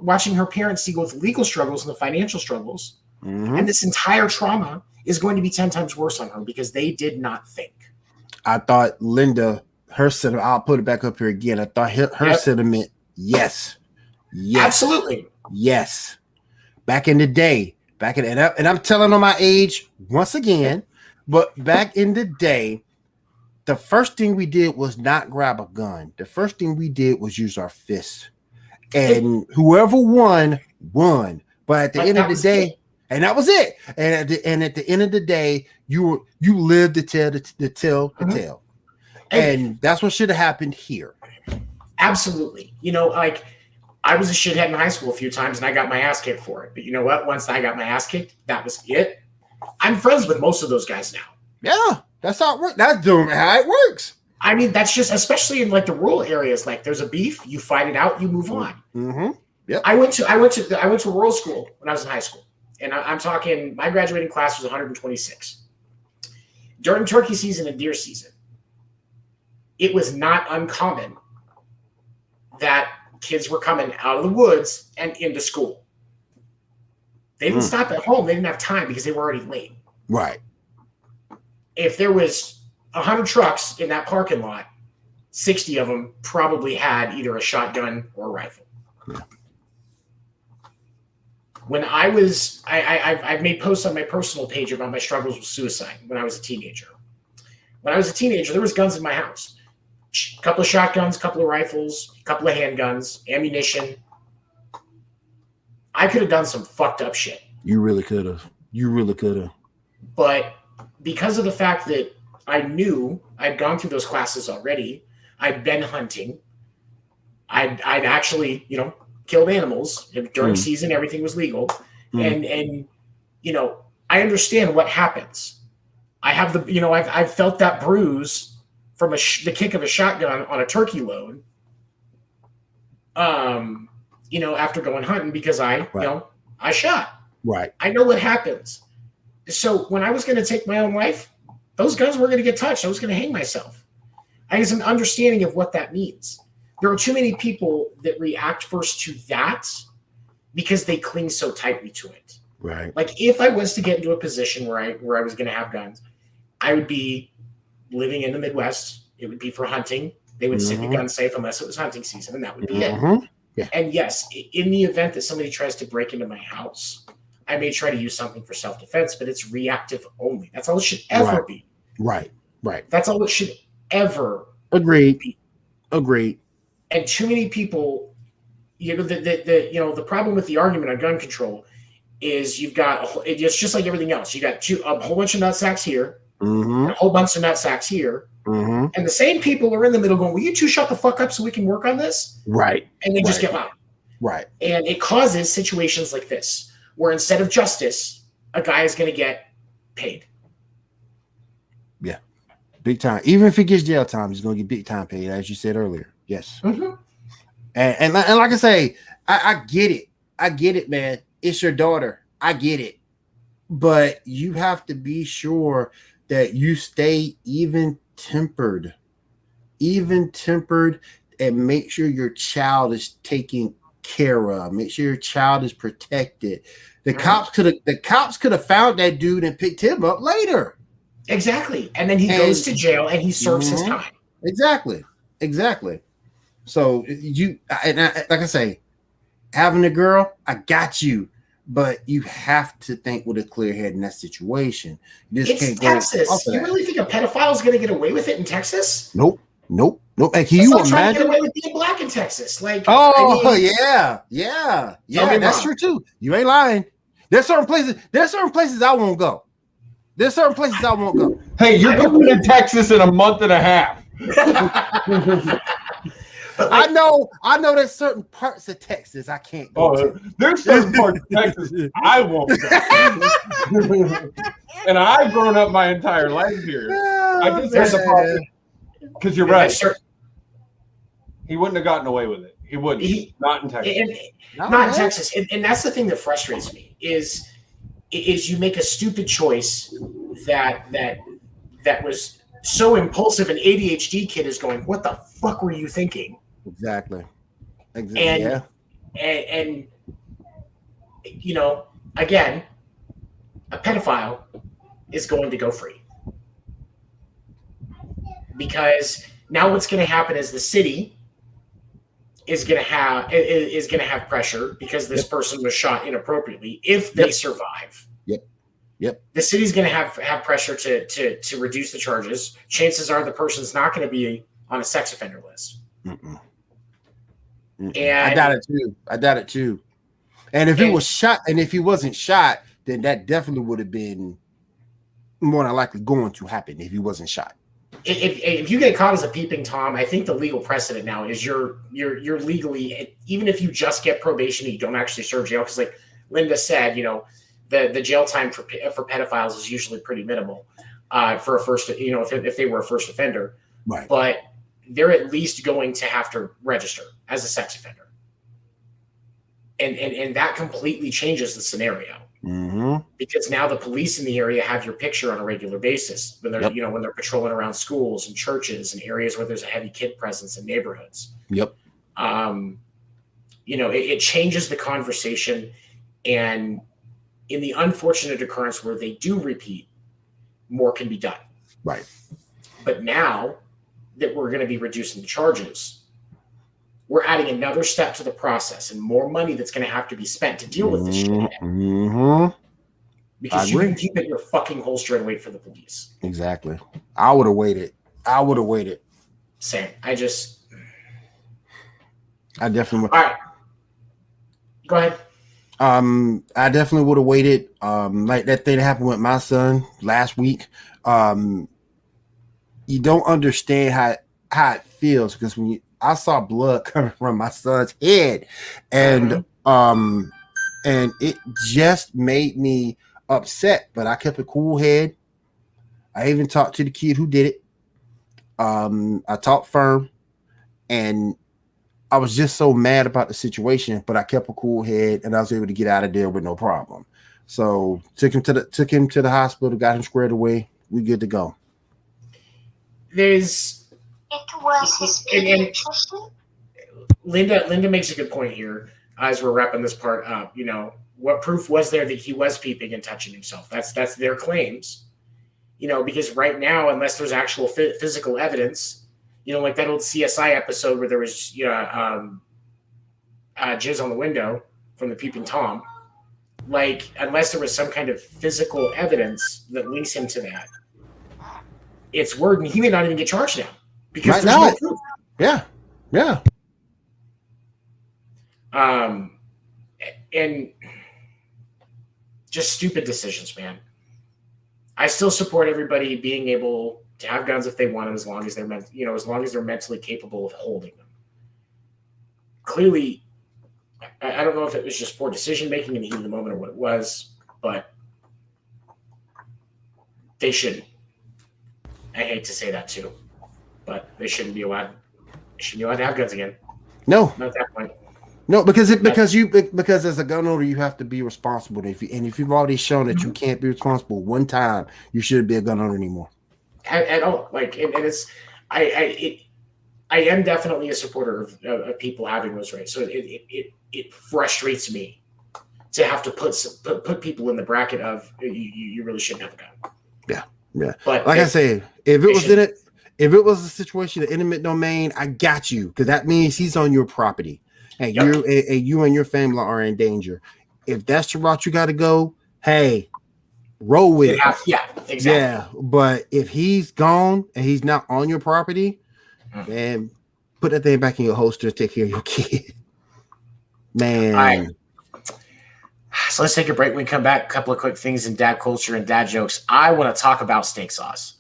watching her parents deal with legal struggles and the financial struggles. And this entire trauma is going to be 10 times worse on her because they did not think. I thought Linda, her sentiment, I'll put it back up here again. I thought her sentiment, yes. Absolutely. Yes. Back in the day, and I'm telling on my age once again, but back in the day, the first thing we did was not grab a gun. The first thing we did was use our fists. And whoever won. But at the end of the day, and that was it. And at the end of the day, you lived to tell the tale. And that's what should have happened here. Absolutely. Like I was a shithead in high school a few times and I got my ass kicked for it. But you know what? Once I got my ass kicked, that was it. I'm friends with most of those guys now. Yeah, that's how it works. That's how it works. I mean, that's just, especially in like the rural areas, like there's a beef, you fight it out, you move on. Yep. I went to rural school when I was in high school. And I'm talking, my graduating class was 126. During turkey season and deer season, it was not uncommon that kids were coming out of the woods and into school. They didn't stop at home. They didn't have time because they were already late. Right. If there was 100 trucks in that parking lot, 60 of them probably had either a shotgun or a rifle. Yeah. When I've made posts on my personal page about my struggles with suicide when I was a teenager. When I was a teenager, there was guns in my house. A couple of shotguns, a couple of rifles, a couple of handguns, ammunition. I could have done some fucked up shit. You really could have. But because of the fact that I knew I'd gone through those classes already, I'd been hunting, I'd actually, killed animals during season. Everything was legal. And I understand what happens. I have I've felt that bruise from the kick of a shotgun on a turkey load. After going hunting because I shot. Right. I know what happens. So when I was going to take my own life, those guns were going to get touched. I was going to hang myself. I have an understanding of what that means. There are too many people that react first to that because they cling so tightly to it. Right. Like if I was to get into a position where I was going to have guns, I would be living in the Midwest. It would be for hunting. They would sit the gun safe unless it was hunting season, and that would be it. Yeah. And yes, in the event that somebody tries to break into my house, I may try to use something for self-defense, but it's reactive only. That's all it should ever be. Right. That's all it should ever be. Agreed. And too many people, the problem with the argument on gun control is you've got it's just like everything else. You got a whole bunch of nutsacks here, a whole bunch of nutsacks here, and the same people are in the middle going, "Will you two shut the fuck up so we can work on this?" Right. And they just get loud. Right. And it causes situations like this, where instead of justice, a guy is going to get paid. Yeah, big time. Even if he gets jail time, he's going to get big time paid, as you said earlier. Yes. And like I say, I get it. I get it, man. It's your daughter. I get it. But you have to be sure that you stay even tempered, and make sure your child is taken care of. Make sure your child is protected. The cops could have found that dude and picked him up later. Exactly. And then he goes to jail and he serves his time. Exactly. So like I say, having a girl, I got you, but you have to think with a clear head in that situation. It's Texas. You really think a pedophile is going to get away with it in Texas? Nope. Hey, can you imagine? Trying to get away with being black in Texas? Like, yeah. That's true too. You ain't lying. There's certain places I won't go. Hey, you're going to Texas in a month and a half. But I like, know there's certain parts of Texas I can't go to. There's certain parts of Texas I won't go. And I've grown up my entire life here. I just had the problem because you're right. He wouldn't have gotten away with it. He wouldn't. Not in Texas. Not in Texas. And that's the thing that frustrates me is you make a stupid choice that was so impulsive. An ADHD kid is going, "What the fuck were you thinking?" Exactly. And you know, again, a pedophile is going to go free because now what's going to happen is the city is going to have pressure because this person was shot inappropriately. If they survive, the city's going to have pressure to reduce the charges. Chances are the person's not going to be on a sex offender list. And I doubt it too. And if he was shot, and if he wasn't shot, then that definitely would have been more than likely going to happen if he wasn't shot. If you get caught as a peeping Tom, I think the legal precedent now is you're legally, even if you just get probation, you don't actually serve jail. Because like Linda said, you know, the jail time for pedophiles is usually pretty minimal for a first, you know, if they were a first offender. Right. But they're at least going to have to register as a sex offender. And that completely changes the scenario. Mm-hmm. Because now the police in the area have your picture on a regular basis when they're when they're patrolling around schools and churches and areas where there's a heavy kid presence in neighborhoods. Yep. You know, it changes the conversation, and in the unfortunate occurrence where they do repeat, more can be done. Right. But now that we're going to be reducing the charges, we're adding another step to the process and more money that's going to have to be spent to deal with this shit. Mm-hmm. Because you can keep it in your fucking holster and wait for the police. Exactly. I would have waited. Same. I definitely would. All right. Go ahead. I definitely would have waited. Like that thing that happened with my son last week. You don't understand how it feels because when I saw blood coming from my son's head, and it just made me upset. But I kept a cool head. I even talked to the kid who did it. I talked firm, and I was just so mad about the situation. But I kept a cool head, and I was able to get out of there with no problem. So took him to the hospital, got him squared away. We good to go. Linda makes a good point here as we're wrapping this part up. You know, what proof was there that he was peeping and touching himself? That's their claims. You know, because right now, unless there's actual physical evidence, you know, like that old CSI episode where there was jizz on the window from the peeping Tom. Like, unless there was some kind of physical evidence that links him to that, it's word, and he may not even get charged now because there's no proof. Yeah. And just stupid decisions, man. I still support everybody being able to have guns if they want them, as long as they're mentally capable of holding them. Clearly, I don't know if it was just poor decision making in the heat of the moment or what it was, but they shouldn't. I hate to say that too, but they shouldn't be allowed. They shouldn't be allowed to have guns again. No, not at that point. No, because as a gun owner, you have to be responsible. If you've already shown that you can't be responsible one time, you shouldn't be a gun owner anymore. At all. Like, and it's I am definitely a supporter of people having those rights. So it frustrates me to have to put people in the bracket of you really shouldn't have a gun. Yeah. But like I said, if it was a situation of intimate domain, I got you, because that means he's on your property, and you and your family are in danger. If that's the route you got to go, hey, roll with it. Yeah, exactly. Yeah, but if he's gone and he's not on your property, then put that thing back in your holster. Take care of your kid, man. All right. So let's take a break. When we come back, a couple of quick things in dad culture and dad jokes. I want to talk about steak sauce.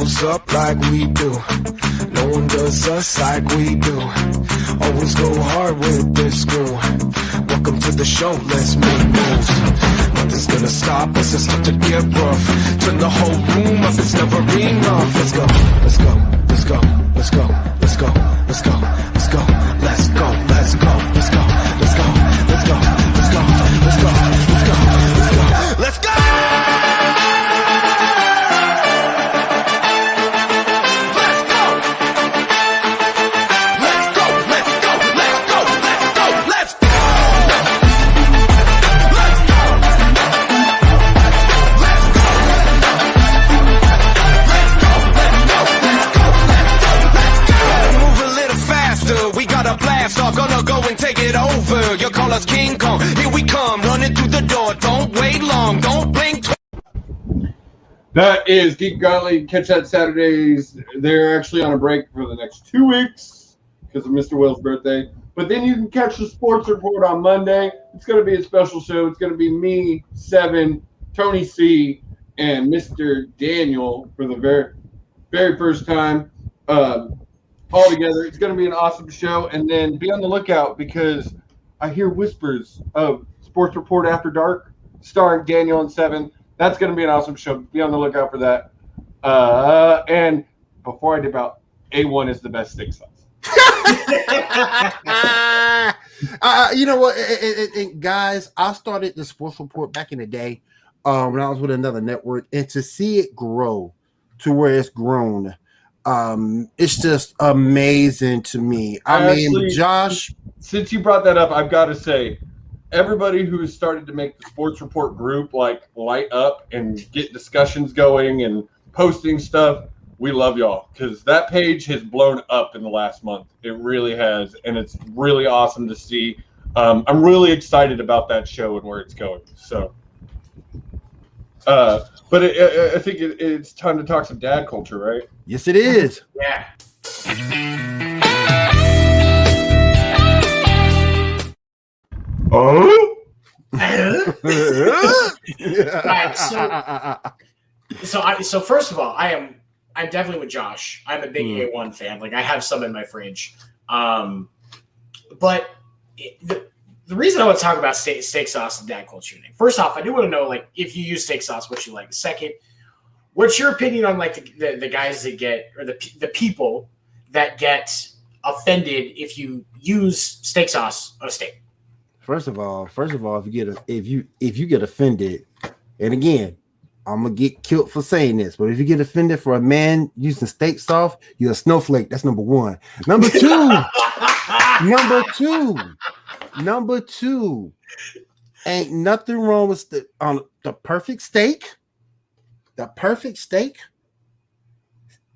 goes up like we do. No one does us like we do. Always go hard with this crew. Welcome to the show, let's make moves. Nothing's gonna stop us, it's time to get rough. Turn the whole room up, it's never enough. Let's go, let's go, let's go, let's go, let's go, let's go, let's go, let's go, let's go, let's go, let's go, let's go, let's go, let's go, let's go, let's go, let's go. Gonna go and take it over. You call us King Kong. Here we come, running through the door. Don't wait long. Don't blink. That is Geek Godly. Catch that Saturdays. They're actually on a break for the next 2 weeks because of Mr. Will's birthday. But then you can catch the Sports Report on Monday. It's going to be a special show. It's going to be me, Seven, Tony C, and Mr. Daniel for the very, very first time. All together. It's going to be an awesome show. And then be on the lookout because I hear whispers of Sports Report After Dark starring Daniel and Seven. That's going to be an awesome show. Be on the lookout for that. And before I dip out, A1 is the best steak sauce. You know what, guys, I started the Sports Report back in the day when I was with another network, and to see it grow to where it's grown, it's just amazing to me. I mean, Josh, since you brought that up, I've got to say, everybody who's started to make the Sports Report group like light up and get discussions going and posting stuff, we love y'all because that page has blown up in the last month. It really has, and it's really awesome to see. I'm really excited about that show and where it's going. So, but I think it's time to talk some dad culture, right? Yes, it is. Yeah. Oh. Right. So first of all, I'm definitely with Josh. I'm a big A1 fan. Like I have some in my fridge. But the reason I want to talk about steak sauce and dad culture thing. First off, I do want to know, like, if you use steak sauce, what you like. Second, what's your opinion on like the guys that get, or the people that get offended if you use steak sauce on a steak? First of all, if you get offended, and again, I'm gonna get killed for saying this, but if you get offended for a man using steak sauce, you're a snowflake. That's number one. Number two, ain't nothing wrong with the perfect steak. The perfect steak,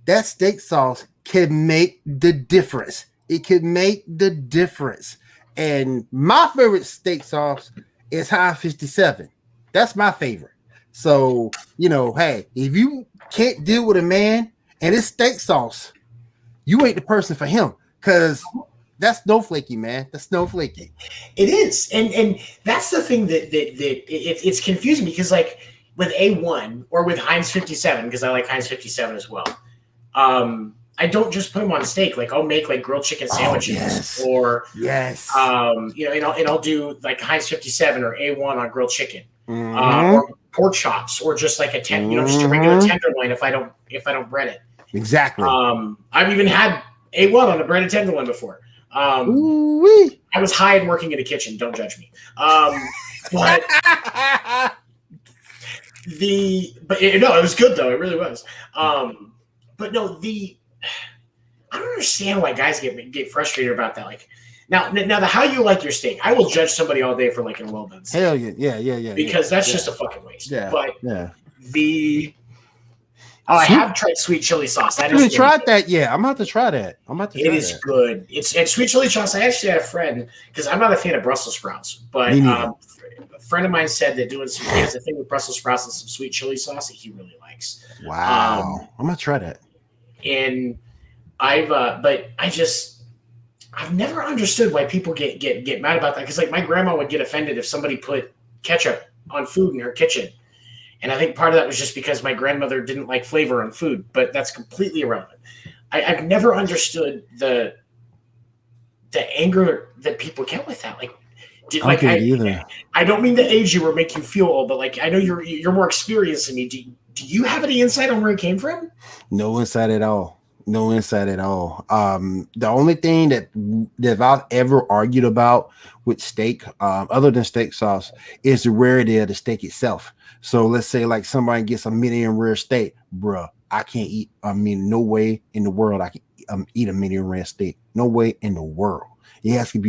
that steak sauce can make the difference. It can make the difference. And my favorite steak sauce is Heinz 57. That's my favorite. So, hey, if you can't deal with a man and it's steak sauce, you ain't the person for him, because that's snowflakey, man. That's snowflakey. It is. And that's the thing that it's confusing, because like with A1 or with Heinz 57, because I like Heinz 57 as well, I don't just put them on steak. Like I'll make like grilled chicken sandwiches, and I'll do like Heinz 57 or A1 on grilled chicken, or pork chops, or just like just a regular tenderloin if I don't bread it. Exactly. I've even had A1 on a breaded tenderloin before. I was high and working in a kitchen. Don't judge me. But it was good though. It really was. But no, I don't understand why guys get frustrated about that. Like now the how you like your steak, I will judge somebody all day for liking well done steak. Hell yeah. Because that's just a fucking waste. Yeah. But I have tried sweet chili sauce. I haven't tried that yet. I'm about to try that. It is good. It's sweet chili sauce. I actually had a friend, because I'm not a fan of Brussels sprouts, but a friend of mine said that he has a thing with Brussels sprouts and some sweet chili sauce that he really likes. Wow. I'm gonna try that. And I've never understood why people get mad about that. Because like my grandma would get offended if somebody put ketchup on food in her kitchen, And I think part of that was just because my grandmother didn't like flavor on food, but that's completely irrelevant. I've never understood the anger that people get with that. Like, I don't get it either. I don't mean to age you or make you feel old, but like I know you're more experienced than me. Do you have any insight on where it came from? No insight at all. No insight at all. The only thing that I've ever argued about with steak, other than steak sauce, is the rarity of the steak itself. So let's say like somebody gets a medium rare steak, bruh. I can't eat. I mean, no way in the world I can eat a medium rare steak. No way in the world. It has to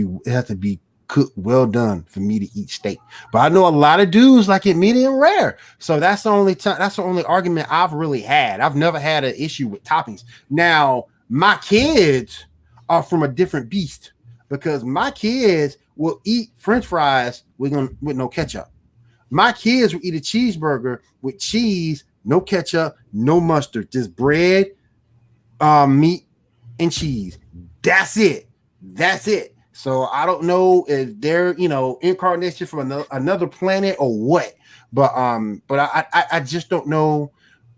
be cooked well done for me to eat steak. But I know a lot of dudes like it medium rare. So that's the only argument I've really had. I've never had an issue with toppings. Now, my kids are from a different beast because my kids will eat French fries with no ketchup. My kids will eat a cheeseburger with cheese, no ketchup, no mustard, just bread, meat, and cheese. That's it. So I don't know if they're incarnation from another planet or what, but I just don't know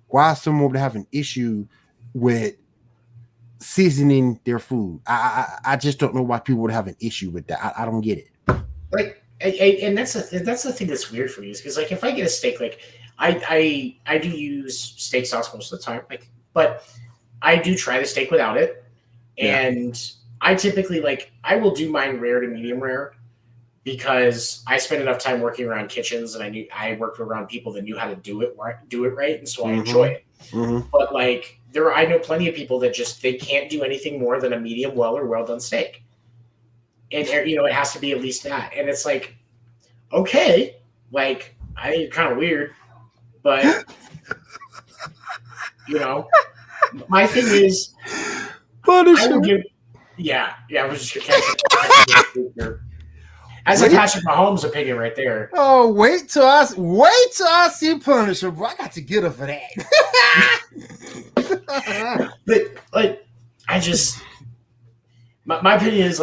why someone would have an issue with seasoning their food. I just don't know why people would have an issue with that. I don't get it. Like, and that's the thing that's weird for me is because like if I get a steak, like I do use steak sauce most of the time, like, but I do try the steak without it, and I typically I will do mine rare to medium rare because I spent enough time working around kitchens and I worked around people that knew how to do it right, and so I enjoy it. Mm-hmm. But I know plenty of people that just they can't do anything more than a medium well or well done steak, and it has to be at least that. And it's like, okay, I think you're kind of weird, but my thing is, I was just gonna as a Patrick Mahomes opinion right there. Oh, wait till I see Punisher, bro. I got to get her for that. But I just my opinion is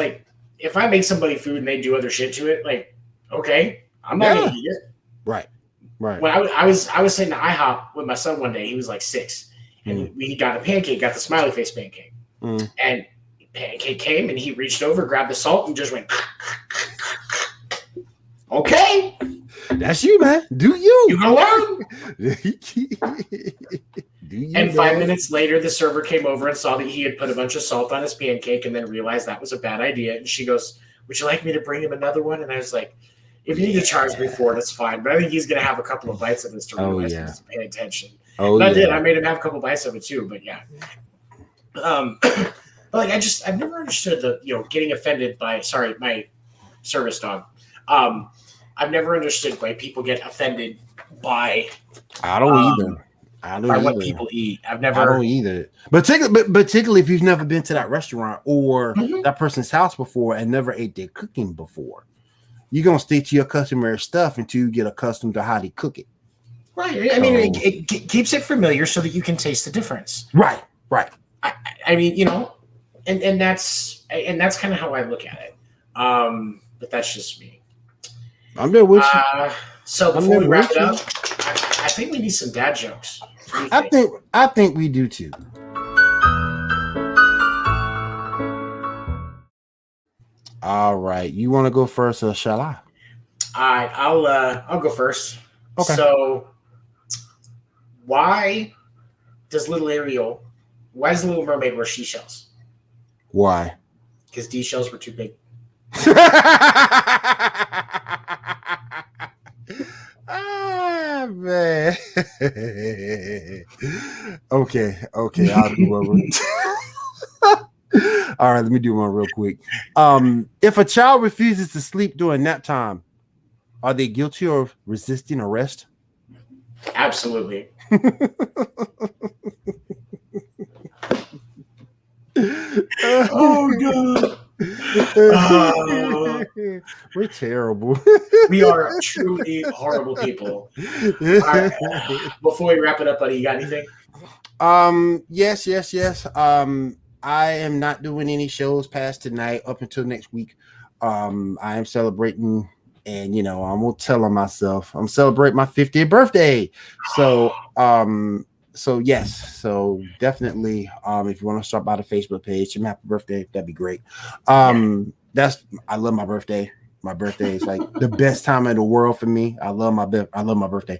if I make somebody food and they do other shit to it, okay, I'm not gonna eat it. Right. When I was sitting at IHOP with my son one day, he was 6, and he got the smiley face pancake, and pancake came and he reached over, grabbed the salt, and just went. Okay, that's you, man. Do you? You gonna learn? Do you? And 5 minutes later, the server came over and saw that he had put a bunch of salt on his pancake, and then realized that was a bad idea. And she goes, "Would you like me to bring him another one?" And I was like, "If you need to charge me for it, it's fine." But I think he's gonna have a couple of bites of this to realize he's paying attention. And I did. I made him have a couple bites of it too. But yeah. But I've never understood the getting offended by my service dog. I've never understood why people get offended by. I don't either. By what people eat. I don't either. But particularly if you've never been to that restaurant or that person's house before and never ate their cooking before, you're gonna stick to your customary stuff until you get accustomed to how they cook it. Right. I mean, it keeps it familiar so that you can taste the difference. Right. I mean, and that's kind of how I look at it. But that's just me. I'm there with you. So before we wrap it up, I think we need some dad jokes. I think we do too. All right, you want to go first, or shall I? All right, I'll go first. Okay. So, why does Little Mermaid wear seashells? Why? Because D shells were too big. Ah, man. Okay, I'll do one. All right, let me do one real quick. If a child refuses to sleep during nap time, are they guilty of resisting arrest? Absolutely. Oh god. We're terrible. We are truly horrible people. Right. Before we wrap it up, buddy, you got anything? Yes. I am not doing any shows past tonight up until next week. I am celebrating and I'm gonna tell myself I'm celebrating my 50th birthday. So yes, so definitely if you want to start by the Facebook page, tell me happy birthday, that'd be great. I love my birthday. My birthday is like the best time in the world for me. I love my birthday.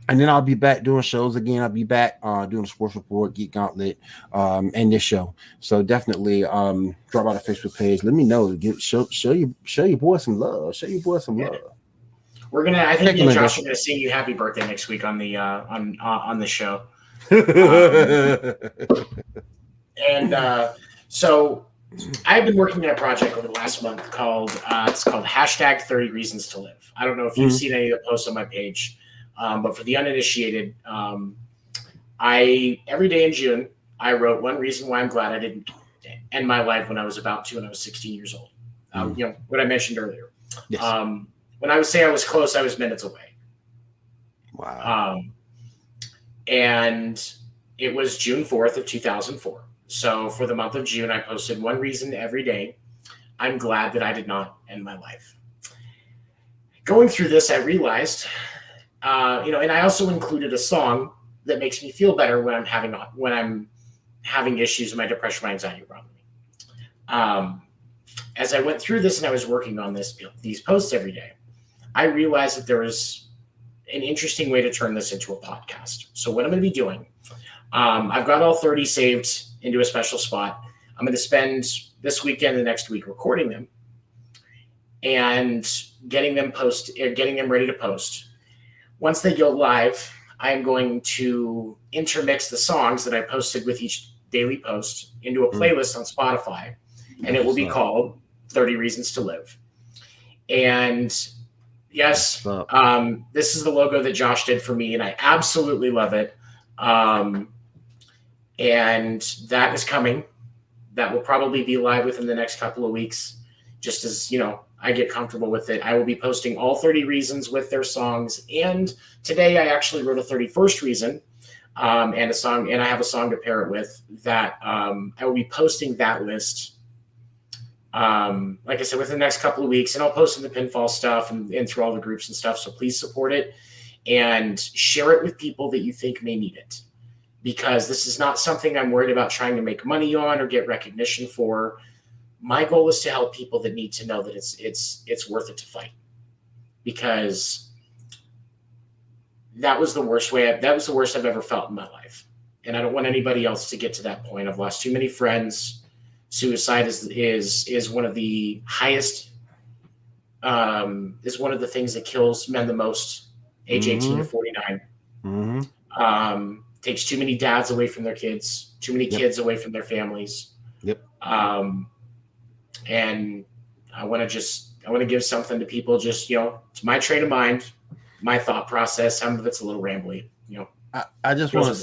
And then I'll be back doing shows again. I'll be back doing a sports report, Geek Gauntlet, and this show. So definitely drop out a Facebook page. Let me know. Show your boy some love. Show your boy some love. We're gonna. I think me and Josh are gonna sing you happy birthday next week on the on the show. So I've been working on a project over the last month called it's called hashtag 30 Reasons to Live. I don't know if you've seen any of the posts on my page. But for the uninitiated, every day in June, I wrote one reason why I'm glad I didn't end my life when I was about to, when I was 16 years old. What I mentioned earlier. Yes. When I would say I was close, I was minutes away. Wow. And it was June 4th of 2004. So for the month of June, I posted one reason every day. I'm glad that I did not end my life. Going through this, I realized and I also included a song that makes me feel better when I'm having issues with my depression, my anxiety problem. As I went through this and I was working on these posts every day, I realized that there was an interesting way to turn this into a podcast. So what I'm going to be doing, I've got all 30 saved into a special spot. I'm going to spend this weekend and the next week recording them and getting them ready to post. Once they go live, I'm going to intermix the songs that I posted with each daily post into a playlist on Spotify, and it will be called 30 Reasons to Live. And yes, this is the logo that Josh did for me, and I absolutely love it. And that is coming. That will probably be live within the next couple of weeks, just as, I get comfortable with it. I will be posting all 30 reasons with their songs. And today I actually wrote a 31st reason and a song, and I have a song to pair it with that I will be posting that list. Like I said, within the next couple of weeks, and I'll post in the pinfall stuff and through all the groups and stuff. So please support it and share it with people that you think may need it, because this is not something I'm worried about trying to make money on or get recognition for. My goal is to help people that need to know that it's worth it to fight, because that was the worst I've ever felt in my life. And I don't want anybody else to get to that point. I've lost too many friends. Suicide is one of the highest, is one of the things that kills men the most, age 18 to 49. Takes too many dads away from their kids, too many kids away from their families. Yep. And I want to give something to people. Just, it's my train of mind, my thought process. Some of it's a little rambly, I just want to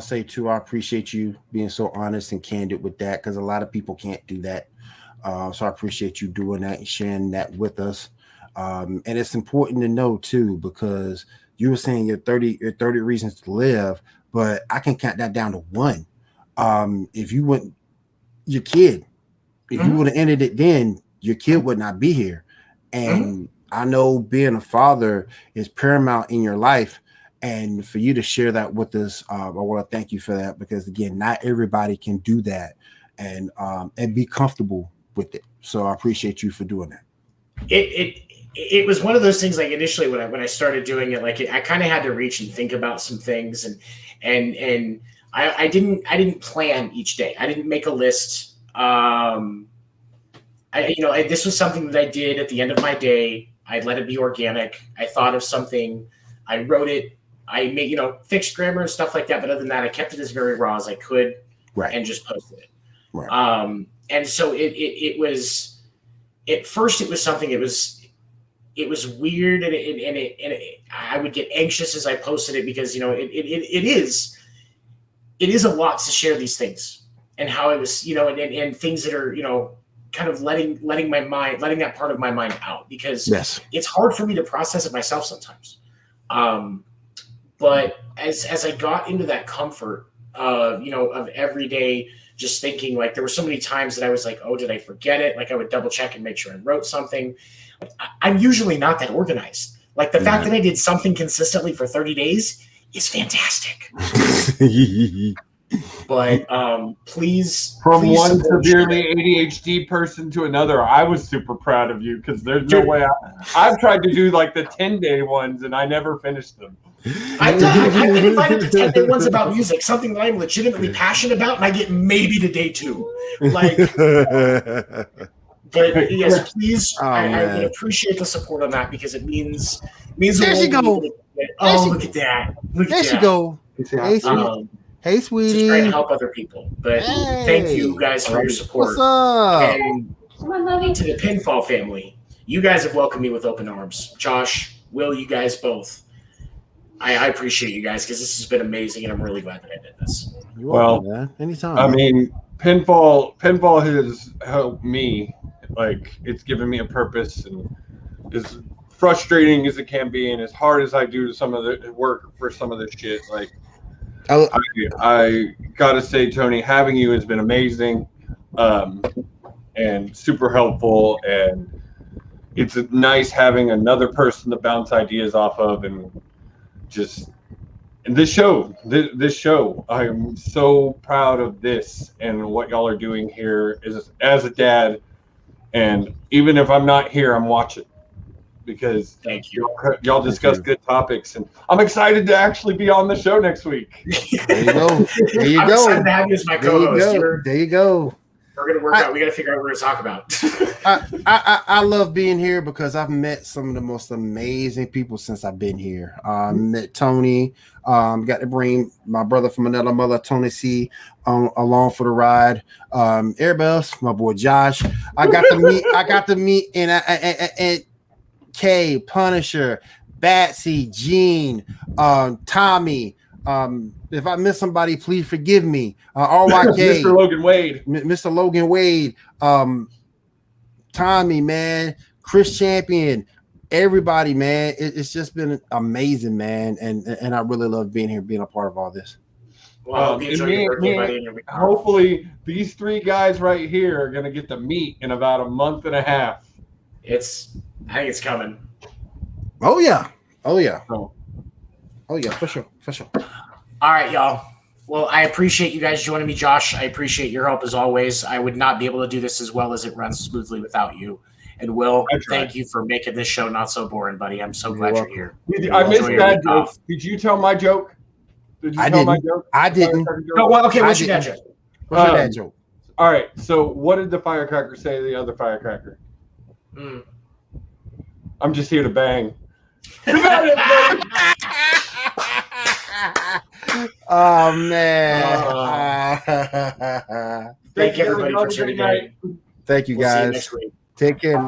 say too, I appreciate you being so honest and candid with that, because a lot of people can't do that. So I appreciate you doing that and sharing that with us. And it's important to know too, because you were saying your 30 reasons to live, but I can count that down to one. If you wouldn't, your kid, if you would have ended it then, your kid would not be here. And I know being a father is paramount in your life. And for you to share that with us, I want to thank you for that, because again, not everybody can do that and be comfortable with it. So I appreciate you for doing that. It was one of those things, like initially when I started doing it, like I kind of had to reach and think about some things, and I didn't plan each day. I didn't make a list. This was something that I did at the end of my day. I let it be organic. I thought of something, I wrote it, I made, fixed grammar and stuff like that. But other than that, I kept it as very raw as I could, and just posted it. Right. And so it was, at first it was something, it was weird, and I would get anxious as I posted it, because, it is a lot to share these things, and how it was, and things that are, kind of letting that part of my mind out, because it's hard for me to process it myself sometimes. But as I got into that comfort of, of every day just thinking like there were so many times that I was like, oh, did I forget it? Like I would double check and make sure I wrote something. I'm usually not that organized. Like the fact that I did something consistently for 30 days is fantastic. But please, From one support severely ADHD person to another, I was super proud of you because there's no way I've tried to do like the 10-day ones and I never finished them. I've been invited to 10-day ones about music, something that I'm legitimately passionate about, and I get maybe to day 2. Like, but yes, please, I would appreciate the support on that because it means There she go. Oh, look at that! There she go. Hey, sweetie. Just trying to help other people. But thank you guys for your support. What's up? And to the Pinfall family, you guys have welcomed me with open arms. Josh, Will, you guys both. I appreciate you guys because this has been amazing, and I'm really glad that I did this. You're welcome, man. Anytime. I mean, pinfall has helped me. Like, it's given me a purpose, and as frustrating as it can be, and as hard as I do some of the work for some of this shit, like, I gotta say, Tony, having you has been amazing, and super helpful, and it's nice having another person to bounce ideas off of, and just and this show, I'm so proud of this and what y'all are doing here as a dad, and even if I'm not here, I'm watching. Because thank you. Y'all discuss good topics, and I'm excited to actually be on the show next week. There you go. There you I'm go. excited to have you as my co-host. There you go. We're gonna work out. We got to figure out what we're gonna talk about. I love being here because I've met some of the most amazing people since I've been here. Met Tony. Got to bring my brother from another mother, Tony C, along for the ride. Everybody else, my boy Josh. I got to meet and K, Punisher, Batsy, Gene, Tommy. If I miss somebody, please forgive me. RYK, Mr. Logan Wade, Tommy, man, Chris Champion, everybody, man. It's just been amazing, man, and I really love being here, being a part of all this. Well, hopefully, these 3 guys right here are gonna get to meet in about a month and a half. I think it's coming. Oh yeah, for sure. All right, y'all. Well, I appreciate you guys joining me, Josh. I appreciate your help as always. I would not be able to do this as well as it runs smoothly without you. And Will, thank you for making this show not so boring, buddy. I'm so glad you're here. I missed that joke. Did you tell my joke? Did you tell my joke? I didn't. No, well, okay, what's your dad joke? What's your dad joke? All right, so what did the firecracker say to the other firecracker? I'm just here to bang. Oh man! Thank you everybody for tuning in. Thank you guys. See you next week. Take care.